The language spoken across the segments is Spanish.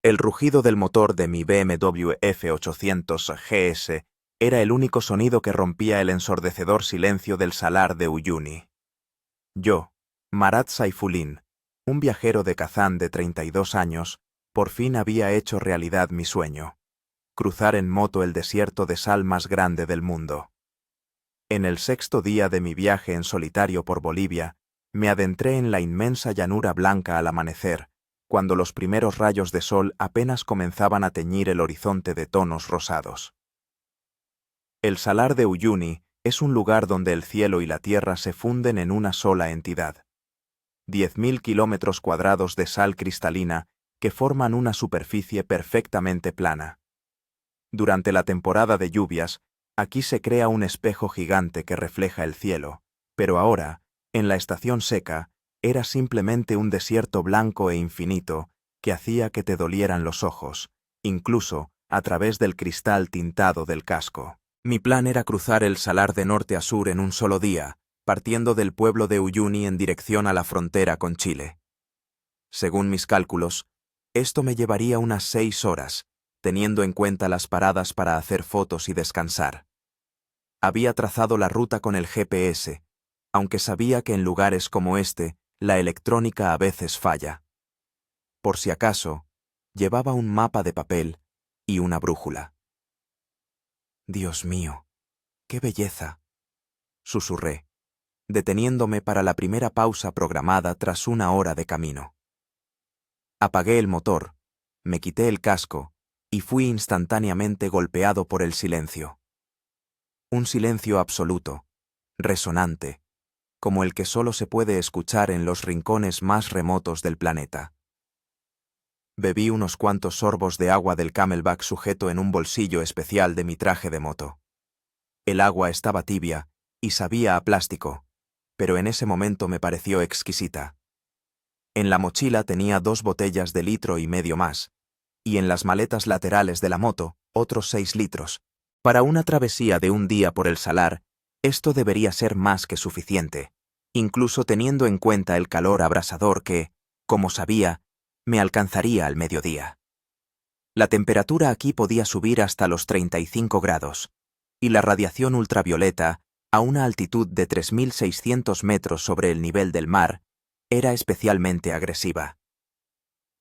El rugido del motor de mi BMW F800 GS era el único sonido que rompía el ensordecedor silencio del salar de Uyuni. Yo, Marat Saifullin, un viajero de Kazán de 32 años, por fin había hecho realidad mi sueño: cruzar en moto el desierto de sal más grande del mundo. En el sexto día de mi viaje en solitario por Bolivia, me adentré en la inmensa llanura blanca al amanecer, cuando los primeros rayos de sol apenas comenzaban a teñir el horizonte de tonos rosados. El salar de Uyuni es un lugar donde el cielo y la tierra se funden en una sola entidad. 10.000 kilómetros cuadrados de sal cristalina que forman una superficie perfectamente plana. Durante la temporada de lluvias, aquí se crea un espejo gigante que refleja el cielo, pero ahora, en la estación seca, era simplemente un desierto blanco e infinito que hacía que te dolieran los ojos, incluso a través del cristal tintado del casco. Mi plan era cruzar el salar de norte a sur en un solo día, partiendo del pueblo de Uyuni en dirección a la frontera con Chile. Según mis cálculos, esto me llevaría unas 6 horas, teniendo en cuenta las paradas para hacer fotos y descansar. Había trazado la ruta con el GPS, aunque sabía que en lugares como este, la electrónica a veces falla. Por si acaso, llevaba un mapa de papel y una brújula. «Dios mío, qué belleza», susurré, deteniéndome para la primera pausa programada tras 1 hora de camino. Apagué el motor, me quité el casco y fui instantáneamente golpeado por el silencio. Un silencio absoluto, resonante, como el que solo se puede escuchar en los rincones más remotos del planeta. Bebí unos cuantos sorbos de agua del Camelback sujeto en un bolsillo especial de mi traje de moto. El agua estaba tibia y sabía a plástico, pero en ese momento me pareció exquisita. En la mochila tenía 2 botellas de 1,5 litros más, y en las maletas laterales de la moto otros 6 litros. Para una travesía de un día por el salar, esto debería ser más que suficiente, incluso teniendo en cuenta el calor abrasador que, como sabía, me alcanzaría al mediodía. La temperatura aquí podía subir hasta los 35 grados, y la radiación ultravioleta, a una altitud de 3.600 metros sobre el nivel del mar, era especialmente agresiva.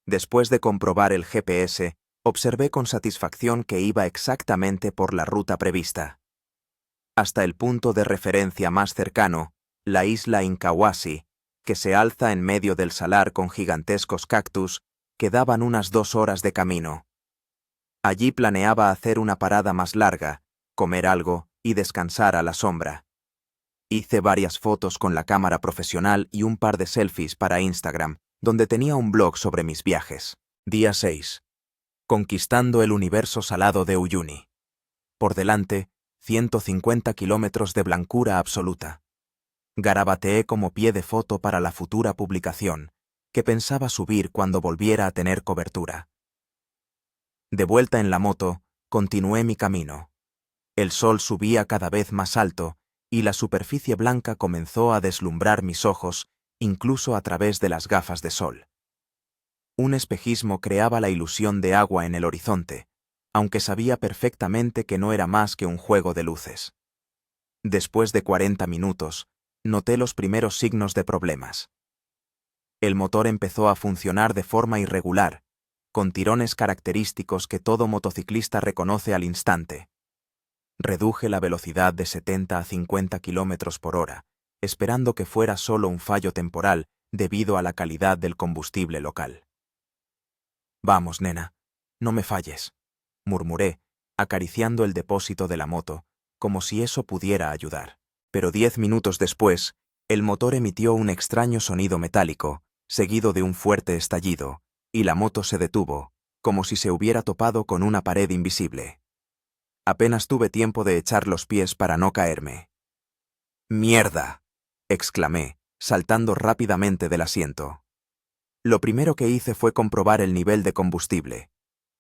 Después de comprobar el GPS, observé con satisfacción que iba exactamente por la ruta prevista. Hasta el punto de referencia más cercano, la isla Incahuasi, que se alza en medio del salar con gigantescos cactus, quedaban unas 2 horas de camino. Allí planeaba hacer una parada más larga, comer algo y descansar a la sombra. Hice varias fotos con la cámara profesional y un par de selfies para Instagram, donde tenía un blog sobre mis viajes. Día 6. Conquistando el universo salado de Uyuni. Por delante, 150 kilómetros de blancura absoluta. Garabateé como pie de foto para la futura publicación, que pensaba subir cuando volviera a tener cobertura. De vuelta en la moto, continué mi camino. El sol subía cada vez más alto y la superficie blanca comenzó a deslumbrar mis ojos, incluso a través de las gafas de sol. Un espejismo creaba la ilusión de agua en el horizonte, aunque sabía perfectamente que no era más que un juego de luces. Después de 40 minutos, noté los primeros signos de problemas. El motor empezó a funcionar de forma irregular, con tirones característicos que todo motociclista reconoce al instante. Reduje la velocidad de 70 a 50 kilómetros por hora, esperando que fuera solo un fallo temporal debido a la calidad del combustible local. «Vamos, nena, no me falles», murmuré, acariciando el depósito de la moto, como si eso pudiera ayudar. Pero 10 minutos después, el motor emitió un extraño sonido metálico, seguido de un fuerte estallido, y la moto se detuvo, como si se hubiera topado con una pared invisible. Apenas tuve tiempo de echar los pies para no caerme. «¡Mierda!», exclamé, saltando rápidamente del asiento. Lo primero que hice fue comprobar el nivel de combustible.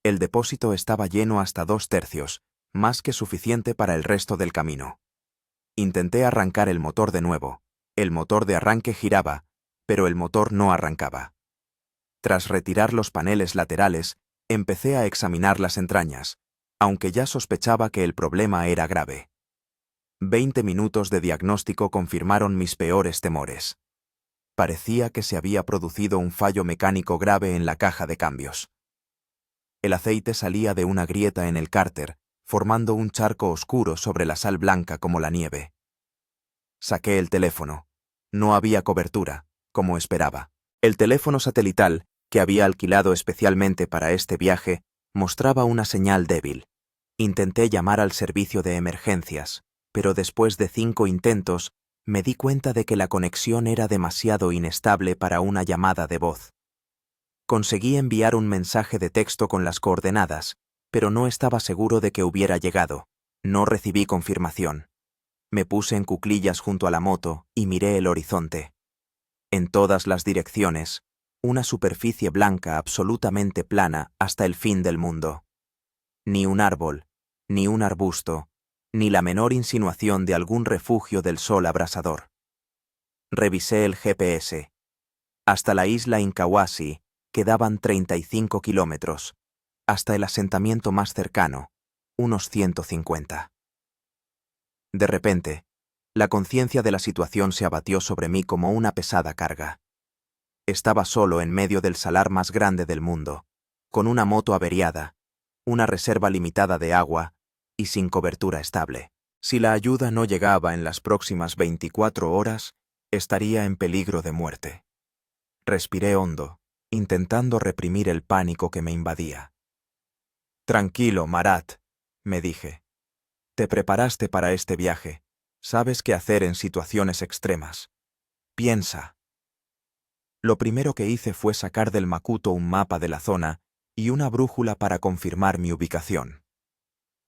El depósito estaba lleno hasta 2/3, más que suficiente para el resto del camino. Intenté arrancar el motor de nuevo. El motor de arranque giraba, pero el motor no arrancaba. Tras retirar los paneles laterales, Empecé a examinar las entrañas, aunque ya sospechaba que el problema era grave. 20 minutos de diagnóstico confirmaron mis peores temores. Parecía que se había producido un fallo mecánico grave en la caja de cambios. El aceite salía de una grieta en el cárter, formando un charco oscuro sobre la sal blanca como la nieve. Saqué el teléfono. No había cobertura, como esperaba. El teléfono satelital, que había alquilado especialmente para este viaje, mostraba una señal débil. Intenté llamar al servicio de emergencias, pero después de 5 intentos, me di cuenta de que la conexión era demasiado inestable para una llamada de voz. Conseguí enviar un mensaje de texto con las coordenadas, pero no estaba seguro de que hubiera llegado. No recibí confirmación. Me puse en cuclillas junto a la moto y miré el horizonte. En todas las direcciones, una superficie blanca absolutamente plana hasta el fin del mundo. Ni un árbol, ni un arbusto, ni la menor insinuación de algún refugio del sol abrasador. Revisé el GPS. Hasta la isla Incahuasi quedaban 35 kilómetros, hasta el asentamiento más cercano, unos 150. De repente, la conciencia de la situación se abatió sobre mí como una pesada carga. Estaba solo en medio del salar más grande del mundo, con una moto averiada, una reserva limitada de agua y sin cobertura estable. Si la ayuda no llegaba en las próximas 24 horas, estaría en peligro de muerte. Respiré hondo, intentando reprimir el pánico que me invadía. «Tranquilo, Marat», me dije. «Te preparaste para este viaje. Sabes qué hacer en situaciones extremas. Piensa». Lo primero que hice fue sacar del macuto un mapa de la zona y una brújula para confirmar mi ubicación.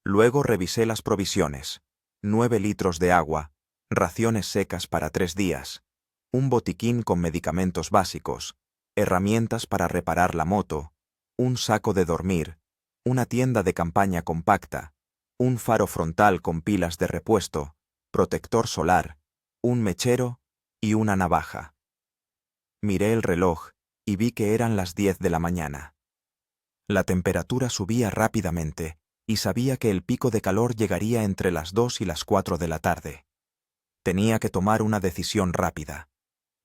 Luego revisé las provisiones: 9 litros de agua, raciones secas para 3 días, un botiquín con medicamentos básicos, herramientas para reparar la moto, un saco de dormir, una tienda de campaña compacta, un faro frontal con pilas de repuesto, protector solar, un mechero y una navaja. Miré el reloj y vi que eran las 10 de la mañana. La temperatura subía rápidamente y sabía que el pico de calor llegaría entre las 2 y las 4 de la tarde. Tenía que tomar una decisión rápida: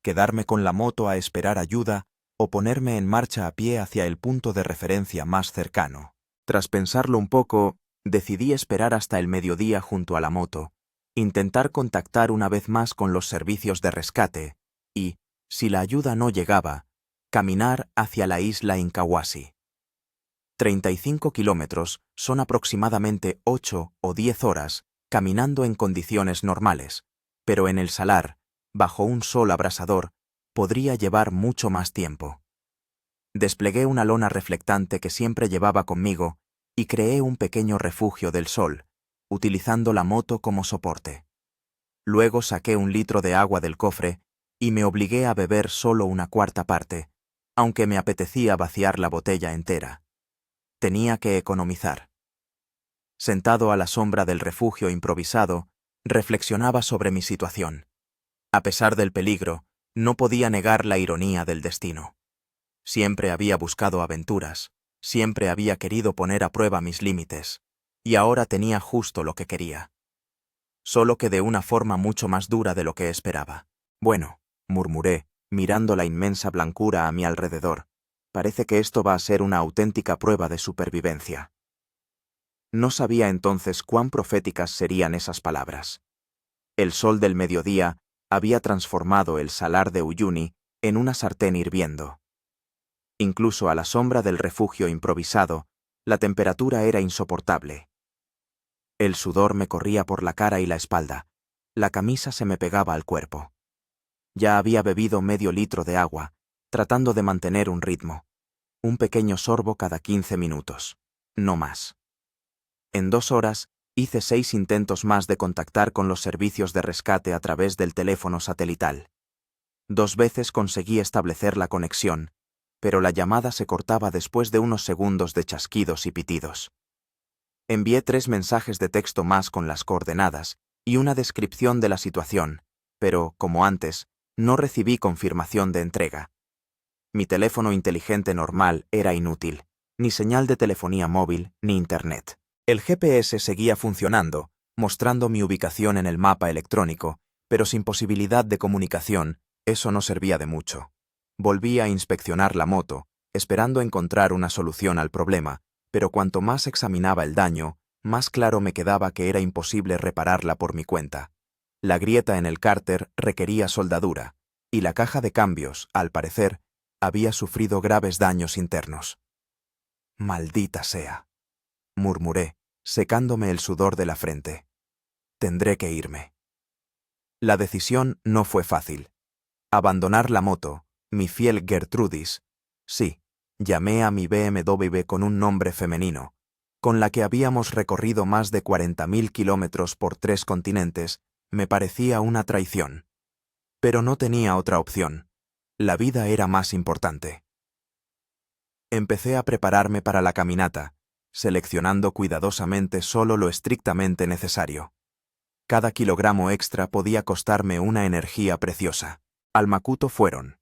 quedarme con la moto a esperar ayuda o ponerme en marcha a pie hacia el punto de referencia más cercano. Tras pensarlo un poco, decidí esperar hasta el mediodía junto a la moto, intentar contactar una vez más con los servicios de rescate y, si la ayuda no llegaba, caminar hacia la isla Incahuasi. 35 kilómetros son aproximadamente 8 o 10 horas caminando en condiciones normales, pero en el salar, bajo un sol abrasador, podría llevar mucho más tiempo. Desplegué una lona reflectante que siempre llevaba conmigo y creé un pequeño refugio del sol, utilizando la moto como soporte. Luego saqué 1 litro de agua del cofre y me obligué a beber solo una cuarta parte, aunque me apetecía vaciar la botella entera. Tenía que economizar. Sentado a la sombra del refugio improvisado, reflexionaba sobre mi situación. A pesar del peligro, no podía negar la ironía del destino. Siempre había buscado aventuras, siempre había querido poner a prueba mis límites, y ahora tenía justo lo que quería. Solo que de una forma mucho más dura de lo que esperaba. «Bueno», murmuré, mirando la inmensa blancura a mi alrededor, «parece que esto va a ser una auténtica prueba de supervivencia». No sabía entonces cuán proféticas serían esas palabras. El sol del mediodía había transformado el salar de Uyuni en una sartén hirviendo. Incluso a la sombra del refugio improvisado, la temperatura era insoportable. El sudor me corría por la cara y la espalda, la camisa se me pegaba al cuerpo. Ya había bebido medio litro de agua, tratando de mantener un ritmo. Un pequeño sorbo cada 15 minutos, no más. En 2 horas, hice 6 intentos más de contactar con los servicios de rescate a través del teléfono satelital. 2 veces conseguí establecer la conexión, pero la llamada se cortaba después de unos segundos de chasquidos y pitidos. Envié 3 mensajes de texto más con las coordenadas y una descripción de la situación, pero, como antes, no recibí confirmación de entrega. Mi teléfono inteligente normal era inútil. ni señal de telefonía móvil ni internet. El GPS seguía funcionando, mostrando mi ubicación en el mapa electrónico, pero sin posibilidad de comunicación, eso no servía de mucho. Volví a inspeccionar la moto, esperando encontrar una solución al problema, pero cuanto más examinaba el daño, más claro me quedaba que era imposible repararla por mi cuenta. La grieta en el cárter requería soldadura, y la caja de cambios, al parecer, había sufrido graves daños internos. «Maldita sea», murmuré, secándome el sudor de la frente. «Tendré que irme». La decisión no fue fácil. Abandonar la moto, mi fiel Gertrudis, sí, llamé a mi BMW con un nombre femenino, con la que habíamos recorrido más de 40.000 kilómetros por 3 continentes, me parecía una traición. Pero no tenía otra opción. La vida era más importante. Empecé a prepararme para la caminata, seleccionando cuidadosamente solo lo estrictamente necesario. Cada kilogramo extra podía costarme una energía preciosa. Al Macuto fueron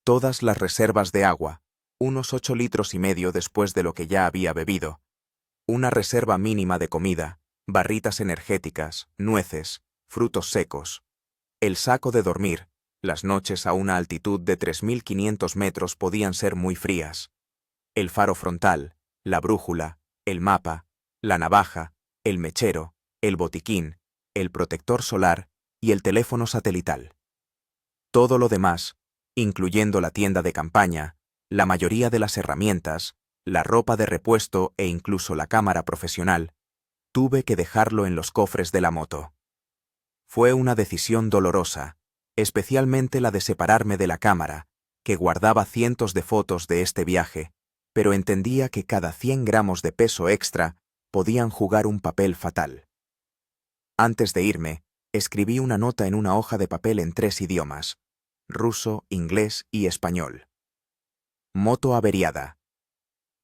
todas las reservas de agua, unos 8,5 litros después de lo que ya había bebido, una reserva mínima de comida, barritas energéticas, nueces, frutos secos, el saco de dormir. Las noches a una altitud de 3.500 metros podían ser muy frías. El faro frontal, la brújula, el mapa, la navaja, el mechero, el botiquín, el protector solar y el teléfono satelital. Todo lo demás, incluyendo la tienda de campaña, la mayoría de las herramientas, la ropa de repuesto e incluso la cámara profesional, tuve que dejarlo en los cofres de la moto. Fue una decisión dolorosa, especialmente la de separarme de la cámara, que guardaba cientos de fotos de este viaje, pero entendía que cada 100 gramos de peso extra podían jugar un papel fatal. Antes de irme, escribí una nota en una hoja de papel en 3 idiomas: ruso, inglés y español. Moto averiada.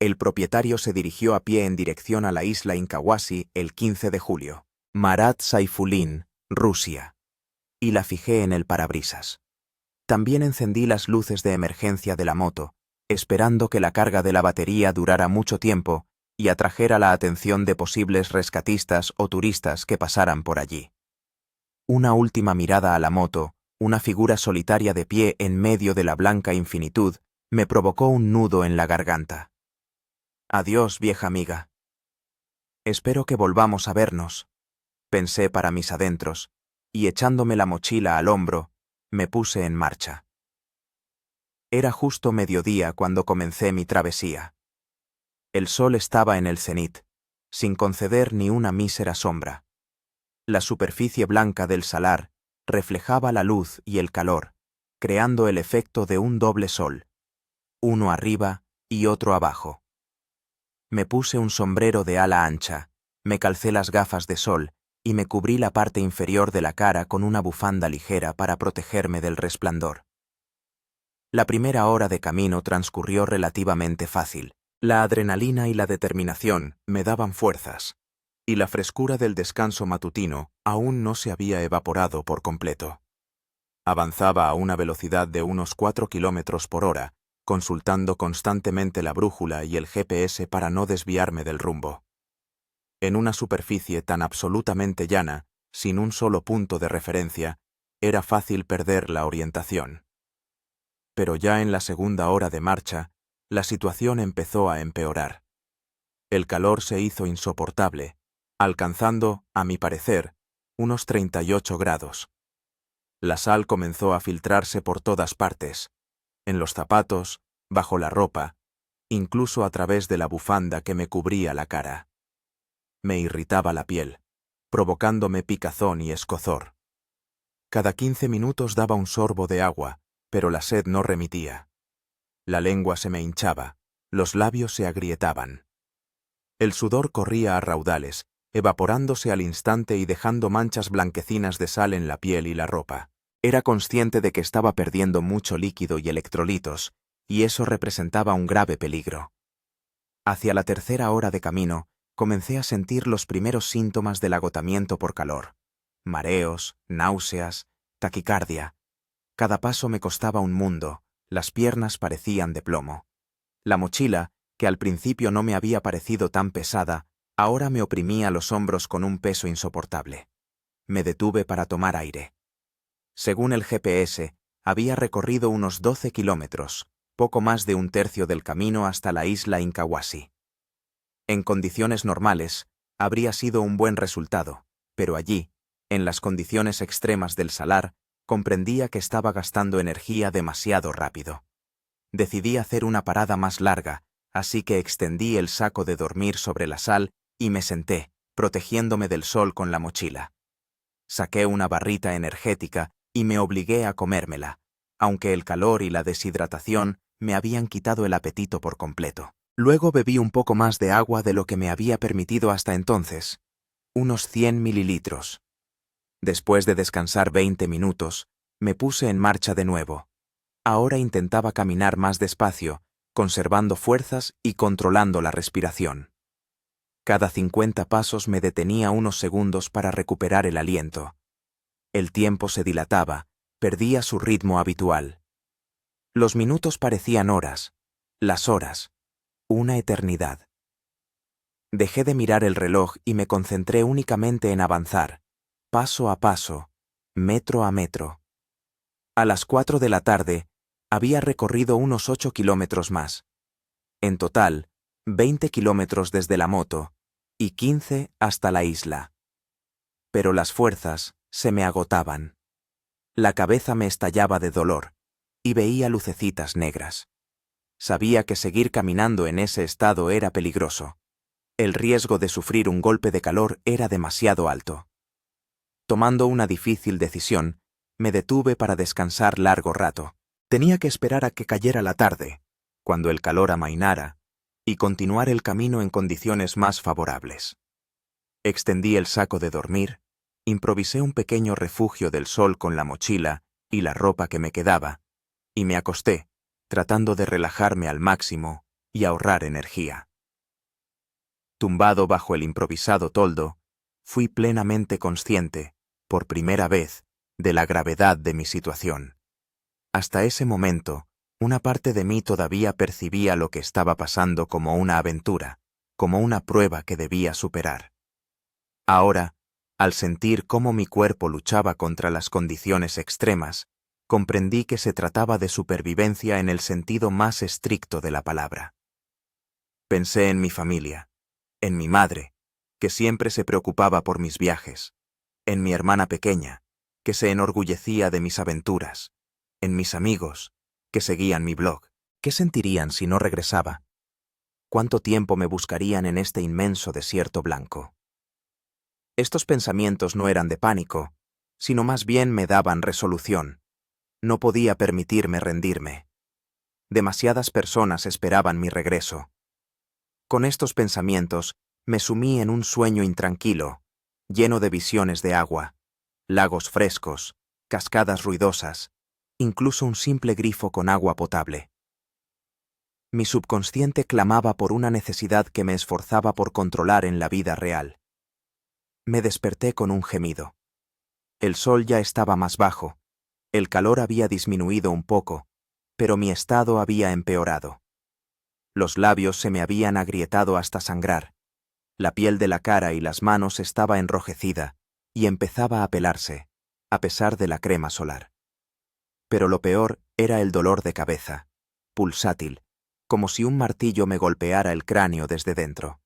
El propietario se dirigió a pie en dirección a la isla Incahuasi el 15 de julio. Marat Saifulin, Rusia. Y la fijé en el parabrisas. También encendí las luces de emergencia de la moto, esperando que la carga de la batería durara mucho tiempo y atrajera la atención de posibles rescatistas o turistas que pasaran por allí. Una última mirada a la moto, una figura solitaria de pie en medio de la blanca infinitud, me provocó un nudo en la garganta. Adiós, vieja amiga. Espero que volvamos a vernos, pensé para mis adentros, y echándome la mochila al hombro, me puse en marcha. Era justo mediodía cuando comencé mi travesía. El sol estaba en el cenit, sin conceder ni una mísera sombra. La superficie blanca del salar reflejaba la luz y el calor, creando el efecto de un doble sol, uno arriba y otro abajo. Me puse un sombrero de ala ancha, me calcé las gafas de sol y me cubrí la parte inferior de la cara con una bufanda ligera para protegerme del resplandor. La primera hora de camino transcurrió relativamente fácil. La adrenalina y la determinación me daban fuerzas, y la frescura del descanso matutino aún no se había evaporado por completo. Avanzaba a una velocidad de unos 4 kilómetros por hora, consultando constantemente la brújula y el GPS para no desviarme del rumbo. En una superficie tan absolutamente llana, sin un solo punto de referencia, era fácil perder la orientación. Pero ya en la segunda hora de marcha, la situación empezó a empeorar. El calor se hizo insoportable, alcanzando, a mi parecer, unos 38 grados. La sal comenzó a filtrarse por todas partes, en los zapatos, bajo la ropa, incluso a través de la bufanda que me cubría la cara. Me irritaba la piel, provocándome picazón y escozor. Cada 15 minutos daba un sorbo de agua, pero la sed no remitía. La lengua se me hinchaba, los labios se agrietaban. El sudor corría a raudales, evaporándose al instante y dejando manchas blanquecinas de sal en la piel y la ropa. Era consciente de que estaba perdiendo mucho líquido y electrolitos, y eso representaba un grave peligro. Hacia la tercera hora de camino, comencé a sentir los primeros síntomas del agotamiento por calor: mareos, náuseas, taquicardia. Cada paso me costaba un mundo, las piernas parecían de plomo. La mochila, que al principio no me había parecido tan pesada, ahora me oprimía los hombros con un peso insoportable. Me detuve para tomar aire. Según el GPS, había recorrido unos 12 kilómetros, poco más de un tercio del camino hasta la isla Incahuasi. En condiciones normales, habría sido un buen resultado, pero allí, en las condiciones extremas del salar, comprendía que estaba gastando energía demasiado rápido. Decidí hacer una parada más larga, así que extendí el saco de dormir sobre la sal y me senté, protegiéndome del sol con la mochila. Saqué una barrita energética y me obligué a comérmela, aunque el calor y la deshidratación me habían quitado el apetito por completo. Luego bebí un poco más de agua de lo que me había permitido hasta entonces, unos 100 mililitros. Después de descansar 20 minutos, me puse en marcha de nuevo. Ahora intentaba caminar más despacio, conservando fuerzas y controlando la respiración. Cada 50 pasos me detenía unos segundos para recuperar el aliento. El tiempo se dilataba, perdía su ritmo habitual. Los minutos parecían horas, las horas, una eternidad. Dejé de mirar el reloj y me concentré únicamente en avanzar, paso a paso, metro a metro. A las 4 de la tarde, había recorrido unos 8 kilómetros más. En total, 20 kilómetros desde la moto y 15 hasta la isla. Pero las fuerzas se me agotaban. La cabeza me estallaba de dolor y veía lucecitas negras. Sabía que seguir caminando en ese estado era peligroso. El riesgo de sufrir un golpe de calor era demasiado alto. Tomando una difícil decisión, me detuve para descansar largo rato. Tenía que esperar a que cayera la tarde, cuando el calor amainara, y continuar el camino en condiciones más favorables. Extendí el saco de dormir, improvisé un pequeño refugio del sol con la mochila y la ropa que me quedaba, y me acosté, tratando de relajarme al máximo y ahorrar energía. Tumbado bajo el improvisado toldo, fui plenamente consciente, por primera vez, de la gravedad de mi situación. Hasta ese momento, una parte de mí todavía percibía lo que estaba pasando como una aventura, como una prueba que debía superar. Ahora, al sentir cómo mi cuerpo luchaba contra las condiciones extremas, comprendí que se trataba de supervivencia en el sentido más estricto de la palabra. Pensé en mi familia, en mi madre, que siempre se preocupaba por mis viajes, en mi hermana pequeña, que se enorgullecía de mis aventuras, en mis amigos, que seguían mi blog. ¿Qué sentirían si no regresaba? ¿Cuánto tiempo me buscarían en este inmenso desierto blanco? Estos pensamientos no eran de pánico, sino más bien me daban resolución. No podía permitirme rendirme. Demasiadas personas esperaban mi regreso. Con estos pensamientos, me sumí en un sueño intranquilo, lleno de visiones de agua, lagos frescos, cascadas ruidosas, incluso un simple grifo con agua potable. Mi subconsciente clamaba por una necesidad que me esforzaba por controlar en la vida real. Me desperté con un gemido. El sol ya estaba más bajo, el calor había disminuido un poco, pero mi estado había empeorado. Los labios se me habían agrietado hasta sangrar, la piel de la cara y las manos estaba enrojecida y empezaba a pelarse, a pesar de la crema solar. Pero lo peor era el dolor de cabeza, pulsátil, como si un martillo me golpeara el cráneo desde dentro.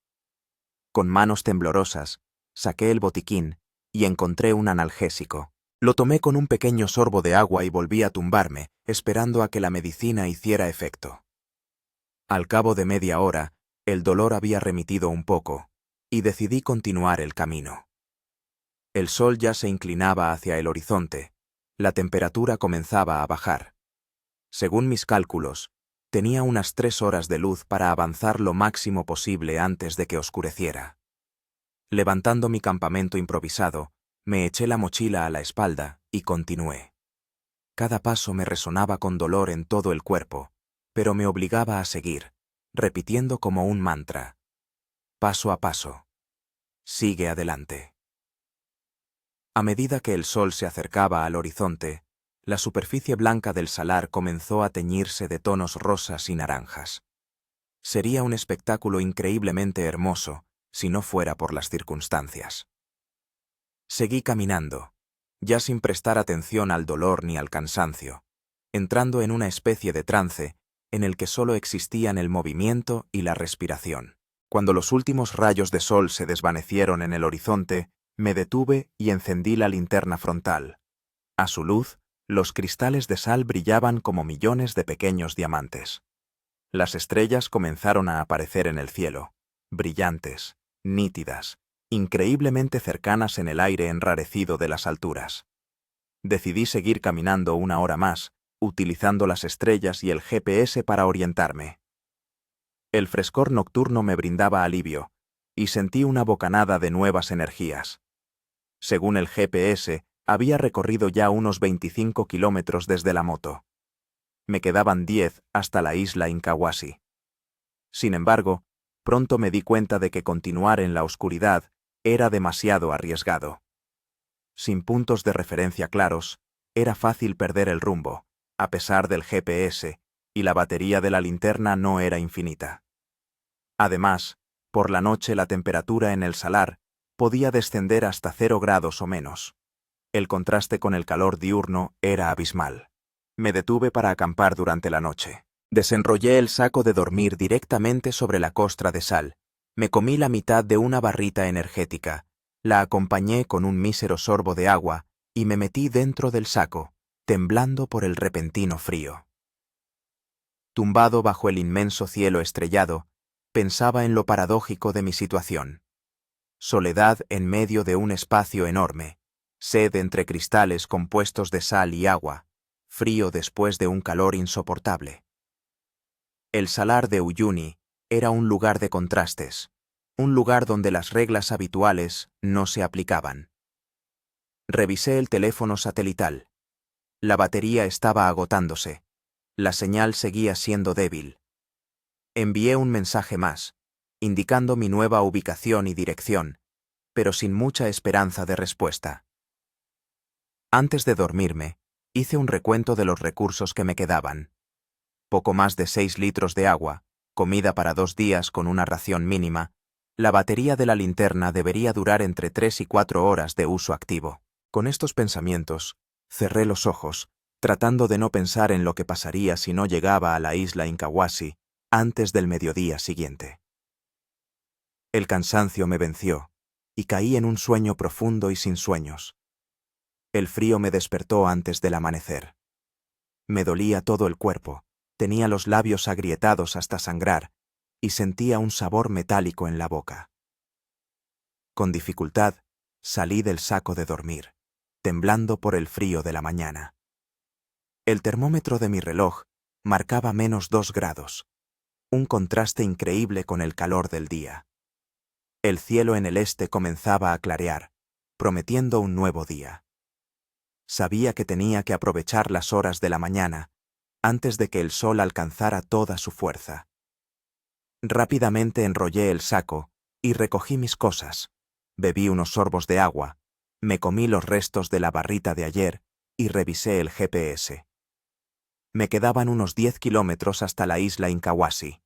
Con manos temblorosas, saqué el botiquín y encontré un analgésico. Lo tomé con un pequeño sorbo de agua y volví a tumbarme, esperando a que la medicina hiciera efecto. Al cabo de media hora, el dolor había remitido un poco, y decidí continuar el camino. El sol ya se inclinaba hacia el horizonte, la temperatura comenzaba a bajar. Según mis cálculos, tenía unas 3 horas de luz para avanzar lo máximo posible antes de que oscureciera. Levantando mi campamento improvisado, me eché la mochila a la espalda y continué. Cada paso me resonaba con dolor en todo el cuerpo, pero me obligaba a seguir, repitiendo como un mantra. Paso a paso. Sigue adelante. A medida que el sol se acercaba al horizonte, la superficie blanca del salar comenzó a teñirse de tonos rosas y naranjas. Sería un espectáculo increíblemente hermoso si no fuera por las circunstancias. Seguí caminando, ya sin prestar atención al dolor ni al cansancio, entrando en una especie de trance en el que solo existían el movimiento y la respiración. Cuando los últimos rayos de sol se desvanecieron en el horizonte, me detuve y encendí la linterna frontal. A su luz, los cristales de sal brillaban como millones de pequeños diamantes. Las estrellas comenzaron a aparecer en el cielo, brillantes, nítidas, increíblemente cercanas en el aire enrarecido de las alturas. Decidí seguir caminando una hora más, utilizando las estrellas y el GPS para orientarme. El frescor nocturno me brindaba alivio, y sentí una bocanada de nuevas energías. Según el GPS, había recorrido ya unos 25 kilómetros desde la moto. Me quedaban 10 hasta la isla Incahuasi. Sin embargo, pronto me di cuenta de que continuar en la oscuridad era demasiado arriesgado. Sin puntos de referencia claros, era fácil perder el rumbo, a pesar del GPS, y la batería de la linterna no era infinita. Además, por la noche la temperatura en el salar podía descender hasta 0 grados o menos. El contraste con el calor diurno era abismal. Me detuve para acampar durante la noche. Desenrollé el saco de dormir directamente sobre la costra de sal. Me comí la mitad de una barrita energética, la acompañé con un mísero sorbo de agua y me metí dentro del saco, temblando por el repentino frío. Tumbado bajo el inmenso cielo estrellado, pensaba en lo paradójico de mi situación. Soledad en medio de un espacio enorme, sed entre cristales compuestos de sal y agua, frío después de un calor insoportable. El salar de Uyuni era un lugar de contrastes, un lugar donde las reglas habituales no se aplicaban. Revisé el teléfono satelital. La batería estaba agotándose. La señal seguía siendo débil. Envié un mensaje más, indicando mi nueva ubicación y dirección, pero sin mucha esperanza de respuesta. Antes de dormirme, hice un recuento de los recursos que me quedaban. Poco más de 6 litros de agua, comida para 2 días con una ración mínima. La batería de la linterna debería durar entre 3 y 4 horas de uso activo. Con estos pensamientos, cerré los ojos, tratando de no pensar en lo que pasaría si no llegaba a la isla Incahuasi antes del mediodía siguiente. El cansancio me venció, y caí en un sueño profundo y sin sueños. El frío me despertó antes del amanecer. Me dolía todo el cuerpo, tenía los labios agrietados hasta sangrar, y sentía un sabor metálico en la boca. Con dificultad, salí del saco de dormir, temblando por el frío de la mañana. El termómetro de mi reloj marcaba -2 grados, un contraste increíble con el calor del día. El cielo en el este comenzaba a clarear, prometiendo un nuevo día. Sabía que tenía que aprovechar las horas de la mañana, antes de que el sol alcanzara toda su fuerza. Rápidamente enrollé el saco y recogí mis cosas. Bebí unos sorbos de agua, me comí los restos de la barrita de ayer y revisé el GPS. Me quedaban unos 10 kilómetros hasta la isla Incahuasi.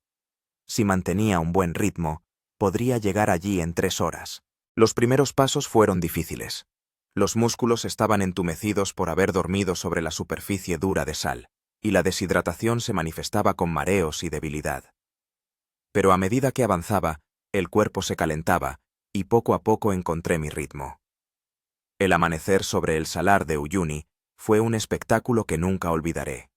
Si mantenía un buen ritmo, podría llegar allí en 3 horas. Los primeros pasos fueron difíciles. Los músculos estaban entumecidos por haber dormido sobre la superficie dura de sal, y la deshidratación se manifestaba con mareos y debilidad. Pero a medida que avanzaba, el cuerpo se calentaba, y poco a poco encontré mi ritmo. El amanecer sobre el salar de Uyuni fue un espectáculo que nunca olvidaré.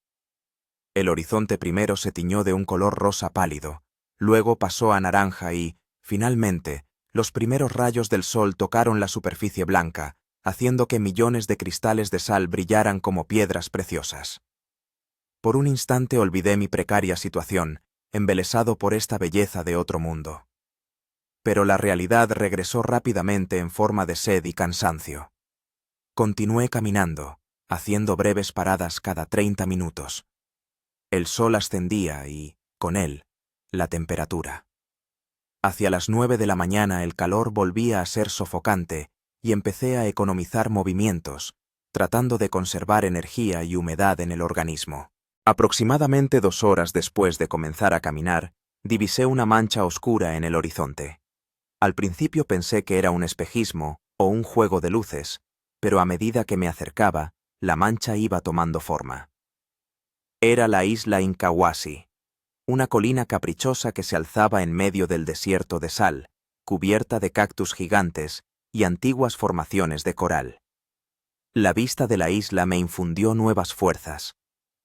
El horizonte primero se tiñó de un color rosa pálido, luego pasó a naranja y, finalmente, los primeros rayos del sol tocaron la superficie blanca, haciendo que millones de cristales de sal brillaran como piedras preciosas. Por un instante olvidé mi precaria situación, embelesado por esta belleza de otro mundo. Pero la realidad regresó rápidamente en forma de sed y cansancio. Continué caminando, haciendo breves paradas cada 30 minutos. El sol ascendía y, con él, la temperatura. Hacia las 9 de la mañana el calor volvía a ser sofocante y empecé a economizar movimientos, tratando de conservar energía y humedad en el organismo. Aproximadamente 2 horas después de comenzar a caminar, divisé una mancha oscura en el horizonte. Al principio pensé que era un espejismo o un juego de luces, pero a medida que me acercaba, la mancha iba tomando forma. Era la isla Incahuasi, una colina caprichosa que se alzaba en medio del desierto de sal, cubierta de cactus gigantes y antiguas formaciones de coral. La vista de la isla me infundió nuevas fuerzas.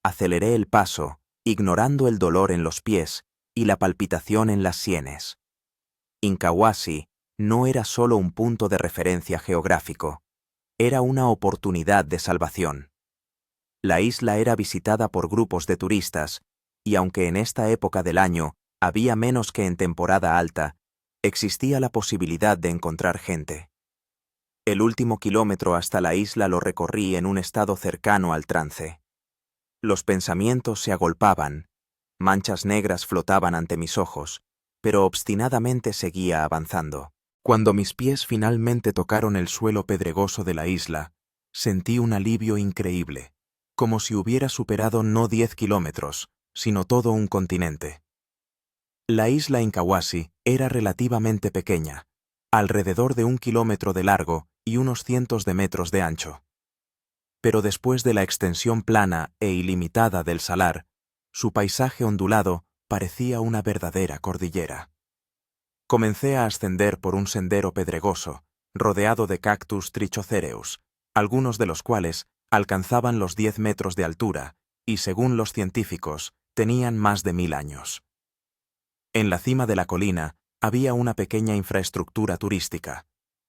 Aceleré el paso, ignorando el dolor en los pies y la palpitación en las sienes. Incahuasi no era solo un punto de referencia geográfico, era una oportunidad de salvación. La isla era visitada por grupos de turistas, y aunque en esta época del año había menos que en temporada alta, existía la posibilidad de encontrar gente. El último kilómetro hasta la isla lo recorrí en un estado cercano al trance. Los pensamientos se agolpaban, manchas negras flotaban ante mis ojos, pero obstinadamente seguía avanzando. Cuando mis pies finalmente tocaron el suelo pedregoso de la isla, sentí un alivio increíble, como si hubiera superado no 10 kilómetros, sino todo un continente. La isla Incahuasi era relativamente pequeña, alrededor de 1 kilómetro de largo y unos cientos de metros de ancho. Pero después de la extensión plana e ilimitada del salar, su paisaje ondulado parecía una verdadera cordillera. Comencé a ascender por un sendero pedregoso, rodeado de cactus trichocereus, algunos de los cuales alcanzaban los 10 metros de altura y, según los científicos, tenían más de 1000 años. En la cima de la colina había una pequeña infraestructura turística,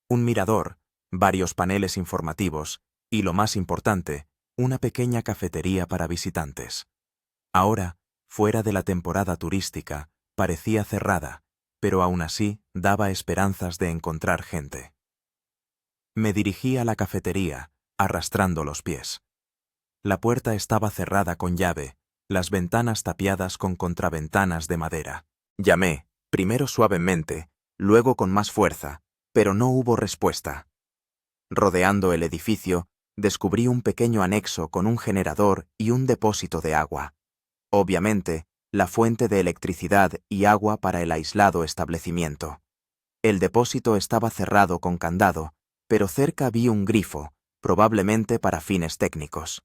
un mirador, varios paneles informativos y, lo más importante, una pequeña cafetería para visitantes. Ahora, fuera de la temporada turística, parecía cerrada, pero aún así daba esperanzas de encontrar gente. Me dirigí a la cafetería, arrastrando los pies. La puerta estaba cerrada con llave, las ventanas tapiadas con contraventanas de madera. Llamé, primero suavemente, luego con más fuerza, pero no hubo respuesta. Rodeando el edificio, descubrí un pequeño anexo con un generador y un depósito de agua. Obviamente, la fuente de electricidad y agua para el aislado establecimiento. El depósito estaba cerrado con candado, pero cerca vi un grifo, probablemente para fines técnicos.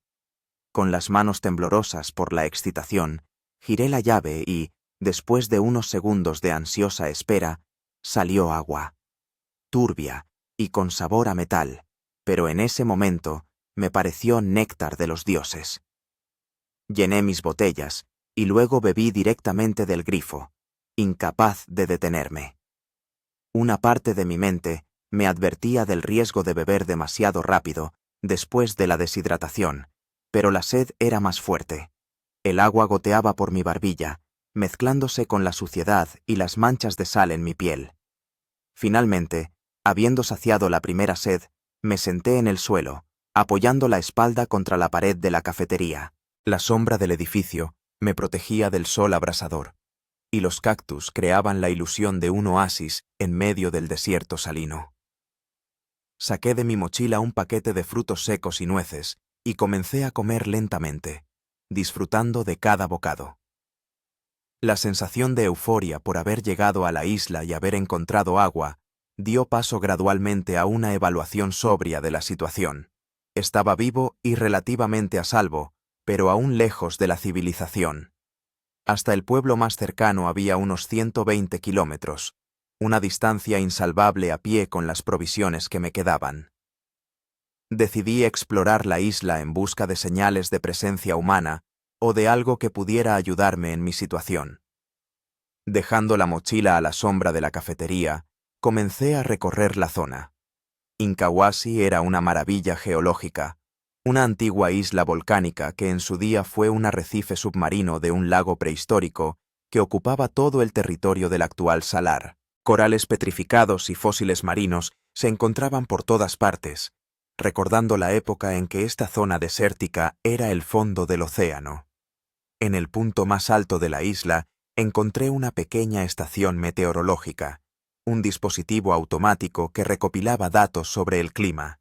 Con las manos temblorosas por la excitación, giré la llave y, después de unos segundos de ansiosa espera, salió agua. Turbia y con sabor a metal, pero en ese momento me pareció néctar de los dioses. Llené mis botellas y luego bebí directamente del grifo, incapaz de detenerme. Una parte de mi mente me advertía del riesgo de beber demasiado rápido después de la deshidratación, pero la sed era más fuerte. El agua goteaba por mi barbilla, mezclándose con la suciedad y las manchas de sal en mi piel. Finalmente, habiendo saciado la primera sed, me senté en el suelo, apoyando la espalda contra la pared de la cafetería. La sombra del edificio me protegía del sol abrasador, y los cactus creaban la ilusión de un oasis en medio del desierto salino. Saqué de mi mochila un paquete de frutos secos y nueces y comencé a comer lentamente, disfrutando de cada bocado. La sensación de euforia por haber llegado a la isla y haber encontrado agua dio paso gradualmente a una evaluación sobria de la situación. Estaba vivo y relativamente a salvo, pero aún lejos de la civilización. Hasta el pueblo más cercano había unos 120 kilómetros, una distancia insalvable a pie con las provisiones que me quedaban. Decidí explorar la isla en busca de señales de presencia humana o de algo que pudiera ayudarme en mi situación. Dejando la mochila a la sombra de la cafetería, comencé a recorrer la zona. Incahuasi era una maravilla geológica, una antigua isla volcánica que en su día fue un arrecife submarino de un lago prehistórico que ocupaba todo el territorio del actual salar. Corales petrificados y fósiles marinos se encontraban por todas partes, recordando la época en que esta zona desértica era el fondo del océano. En el punto más alto de la isla encontré una pequeña estación meteorológica, un dispositivo automático que recopilaba datos sobre el clima.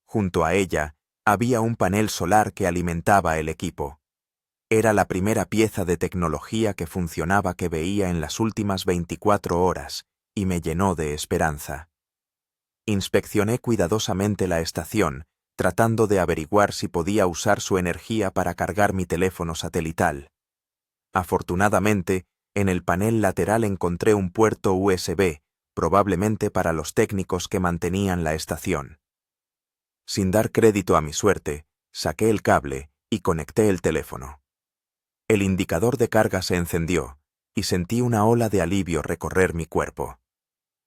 Junto a ella había un panel solar que alimentaba el equipo. Era la primera pieza de tecnología que funcionaba que veía en las últimas 24 horas, y me llenó de esperanza. Inspeccioné cuidadosamente la estación, tratando de averiguar si podía usar su energía para cargar mi teléfono satelital. Afortunadamente, en el panel lateral encontré un puerto USB, probablemente para los técnicos que mantenían la estación. Sin dar crédito a mi suerte, saqué el cable y conecté el teléfono. El indicador de carga se encendió, y sentí una ola de alivio recorrer mi cuerpo.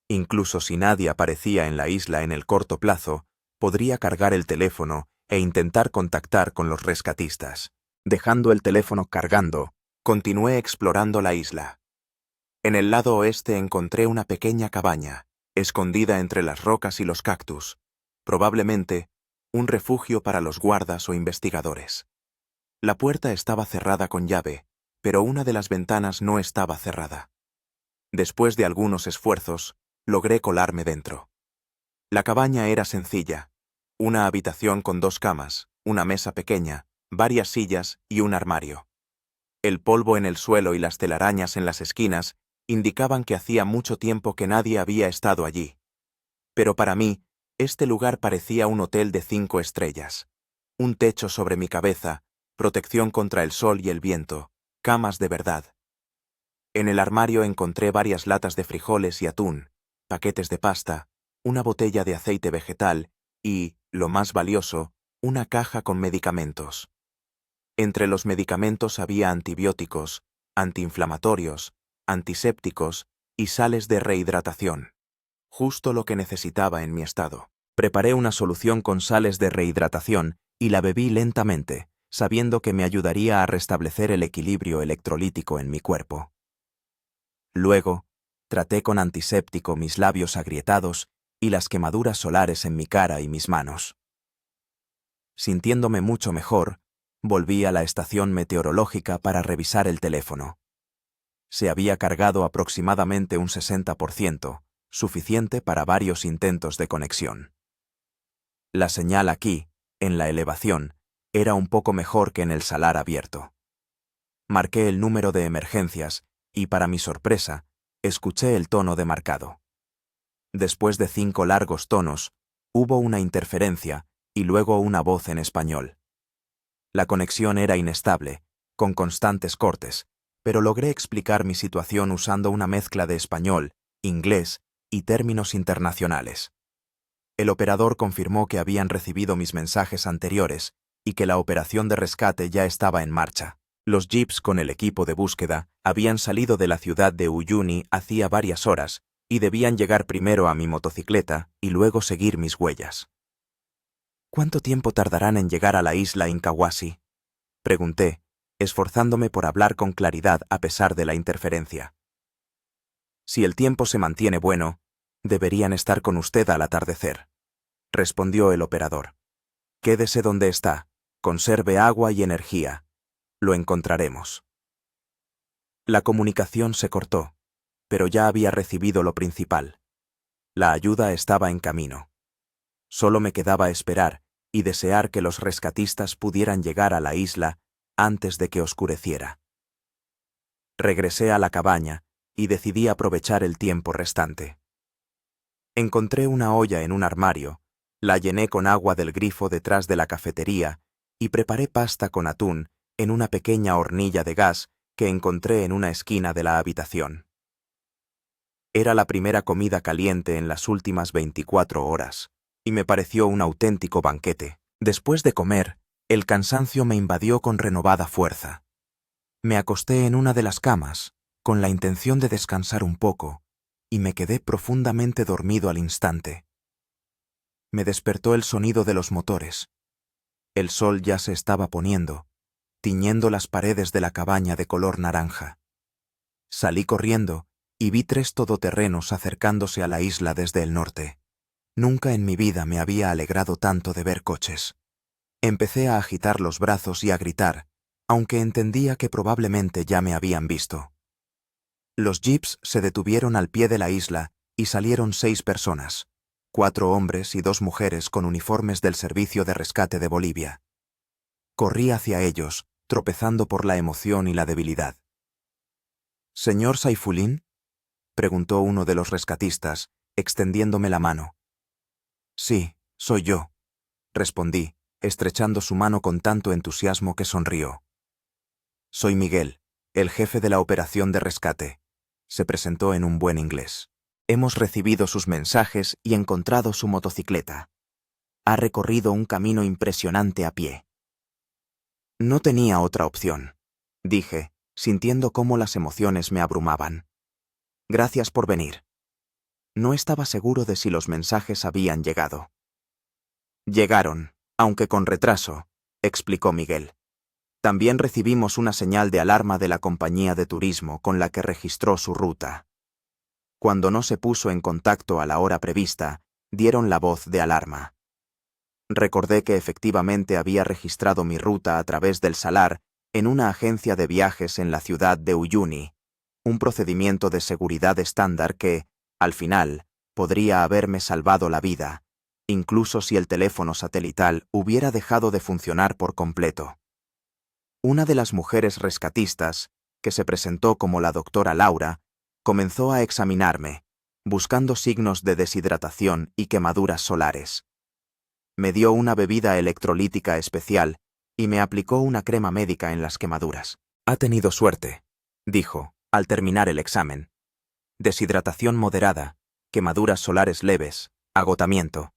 Incluso si nadie aparecía en la isla en el corto plazo, podría cargar el teléfono e intentar contactar con los rescatistas. Dejando el teléfono cargando, continué explorando la isla. En el lado oeste encontré una pequeña cabaña, escondida entre las rocas y los cactus, probablemente un refugio para los guardas o investigadores. La puerta estaba cerrada con llave, pero una de las ventanas no estaba cerrada. Después de algunos esfuerzos, logré colarme dentro. La cabaña era sencilla: una habitación con 2 camas, una mesa pequeña, varias sillas y un armario. El polvo en el suelo y las telarañas en las esquinas indicaban que hacía mucho tiempo que nadie había estado allí. Pero para mí, este lugar parecía un hotel de 5 estrellas. Un techo sobre mi cabeza, protección contra el sol y el viento, camas de verdad. En el armario encontré varias latas de frijoles y atún, paquetes de pasta, una botella de aceite vegetal y, lo más valioso, una caja con medicamentos. Entre los medicamentos había antibióticos, antiinflamatorios, antisépticos y sales de rehidratación. Justo lo que necesitaba en mi estado. Preparé una solución con sales de rehidratación y la bebí lentamente, sabiendo que me ayudaría a restablecer el equilibrio electrolítico en mi cuerpo. Luego, traté con antiséptico mis labios agrietados y las quemaduras solares en mi cara y mis manos. Sintiéndome mucho mejor, volví a la estación meteorológica para revisar el teléfono. Se había cargado aproximadamente un 60%, suficiente para varios intentos de conexión. La señal aquí, en la elevación, era un poco mejor que en el salar abierto. Marqué el número de emergencias y, para mi sorpresa, escuché el tono demarcado. Después de 5 largos tonos, hubo una interferencia y luego una voz en español. La conexión era inestable, con constantes cortes, pero logré explicar mi situación usando una mezcla de español, inglés y términos internacionales. El operador confirmó que habían recibido mis mensajes anteriores y que la operación de rescate ya estaba en marcha. Los jeeps con el equipo de búsqueda habían salido de la ciudad de Uyuni hacía varias horas y debían llegar primero a mi motocicleta y luego seguir mis huellas. ¿Cuánto tiempo tardarán en llegar a la isla Inkawasi?, pregunté, esforzándome por hablar con claridad a pesar de la interferencia. Si el tiempo se mantiene bueno, deberían estar con usted al atardecer, respondió el operador. Quédese donde está, conserve agua y energía. Lo encontraremos. La comunicación se cortó, pero ya había recibido lo principal. La ayuda estaba en camino. Solo me quedaba esperar y desear que los rescatistas pudieran llegar a la isla antes de que oscureciera. Regresé a la cabaña y decidí aprovechar el tiempo restante. Encontré una olla en un armario, la llené con agua del grifo detrás de la cafetería y preparé pasta con atún en una pequeña hornilla de gas que encontré en una esquina de la habitación. Era la primera comida caliente en las últimas 24 horas, y me pareció un auténtico banquete. Después de comer, el cansancio me invadió con renovada fuerza. Me acosté en una de las camas, con la intención de descansar un poco, y me quedé profundamente dormido al instante. Me despertó el sonido de los motores. El sol ya se estaba poniendo, tiñendo las paredes de la cabaña de color naranja. Salí corriendo y vi 3 todoterrenos acercándose a la isla desde el norte. Nunca en mi vida me había alegrado tanto de ver coches. Empecé a agitar los brazos y a gritar, aunque entendía que probablemente ya me habían visto. Los jeeps se detuvieron al pie de la isla y salieron 6 personas, 4 hombres y 2 mujeres con uniformes del Servicio de Rescate de Bolivia. Corrí hacia ellos, tropezando por la emoción y la debilidad. «¿Señor Saifulín?», preguntó uno de los rescatistas, extendiéndome la mano. «Sí, soy yo», respondí, estrechando su mano con tanto entusiasmo que sonrió. «Soy Miguel, el jefe de la operación de rescate», se presentó en un buen inglés. «Hemos recibido sus mensajes y encontrado su motocicleta. Ha recorrido un camino impresionante a pie». No tenía otra opción, dije, sintiendo cómo las emociones me abrumaban. «Gracias por venir». No estaba seguro de si los mensajes habían llegado. «Llegaron, aunque con retraso», explicó Miguel. «También recibimos una señal de alarma de la compañía de turismo con la que registró su ruta. Cuando no se puso en contacto a la hora prevista, dieron la voz de alarma. Recordé que efectivamente había registrado mi ruta a través del Salar en una agencia de viajes en la ciudad de Uyuni, un procedimiento de seguridad estándar que, al final, podría haberme salvado la vida, incluso si el teléfono satelital hubiera dejado de funcionar por completo. Una de las mujeres rescatistas, que se presentó como la doctora Laura, comenzó a examinarme, buscando signos de deshidratación y quemaduras solares. Me dio una bebida electrolítica especial y me aplicó una crema médica en las quemaduras. «Ha tenido suerte», dijo, al terminar el examen. «Deshidratación moderada, quemaduras solares leves, agotamiento.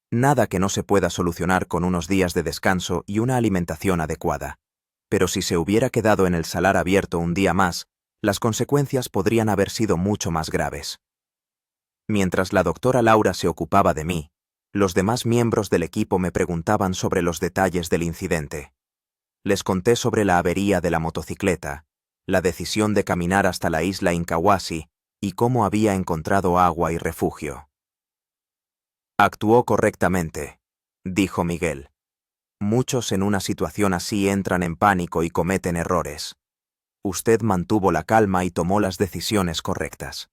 Nada que no se pueda solucionar con unos días de descanso y una alimentación adecuada. Pero si se hubiera quedado en el salar abierto un día más, las consecuencias podrían haber sido mucho más graves». Mientras la doctora Laura se ocupaba de mí, los demás miembros del equipo me preguntaban sobre los detalles del incidente. Les conté sobre la avería de la motocicleta, la decisión de caminar hasta la isla Incahuasi y cómo había encontrado agua y refugio. «Actuó correctamente», dijo Miguel. «Muchos en una situación así entran en pánico y cometen errores. Usted mantuvo la calma y tomó las decisiones correctas».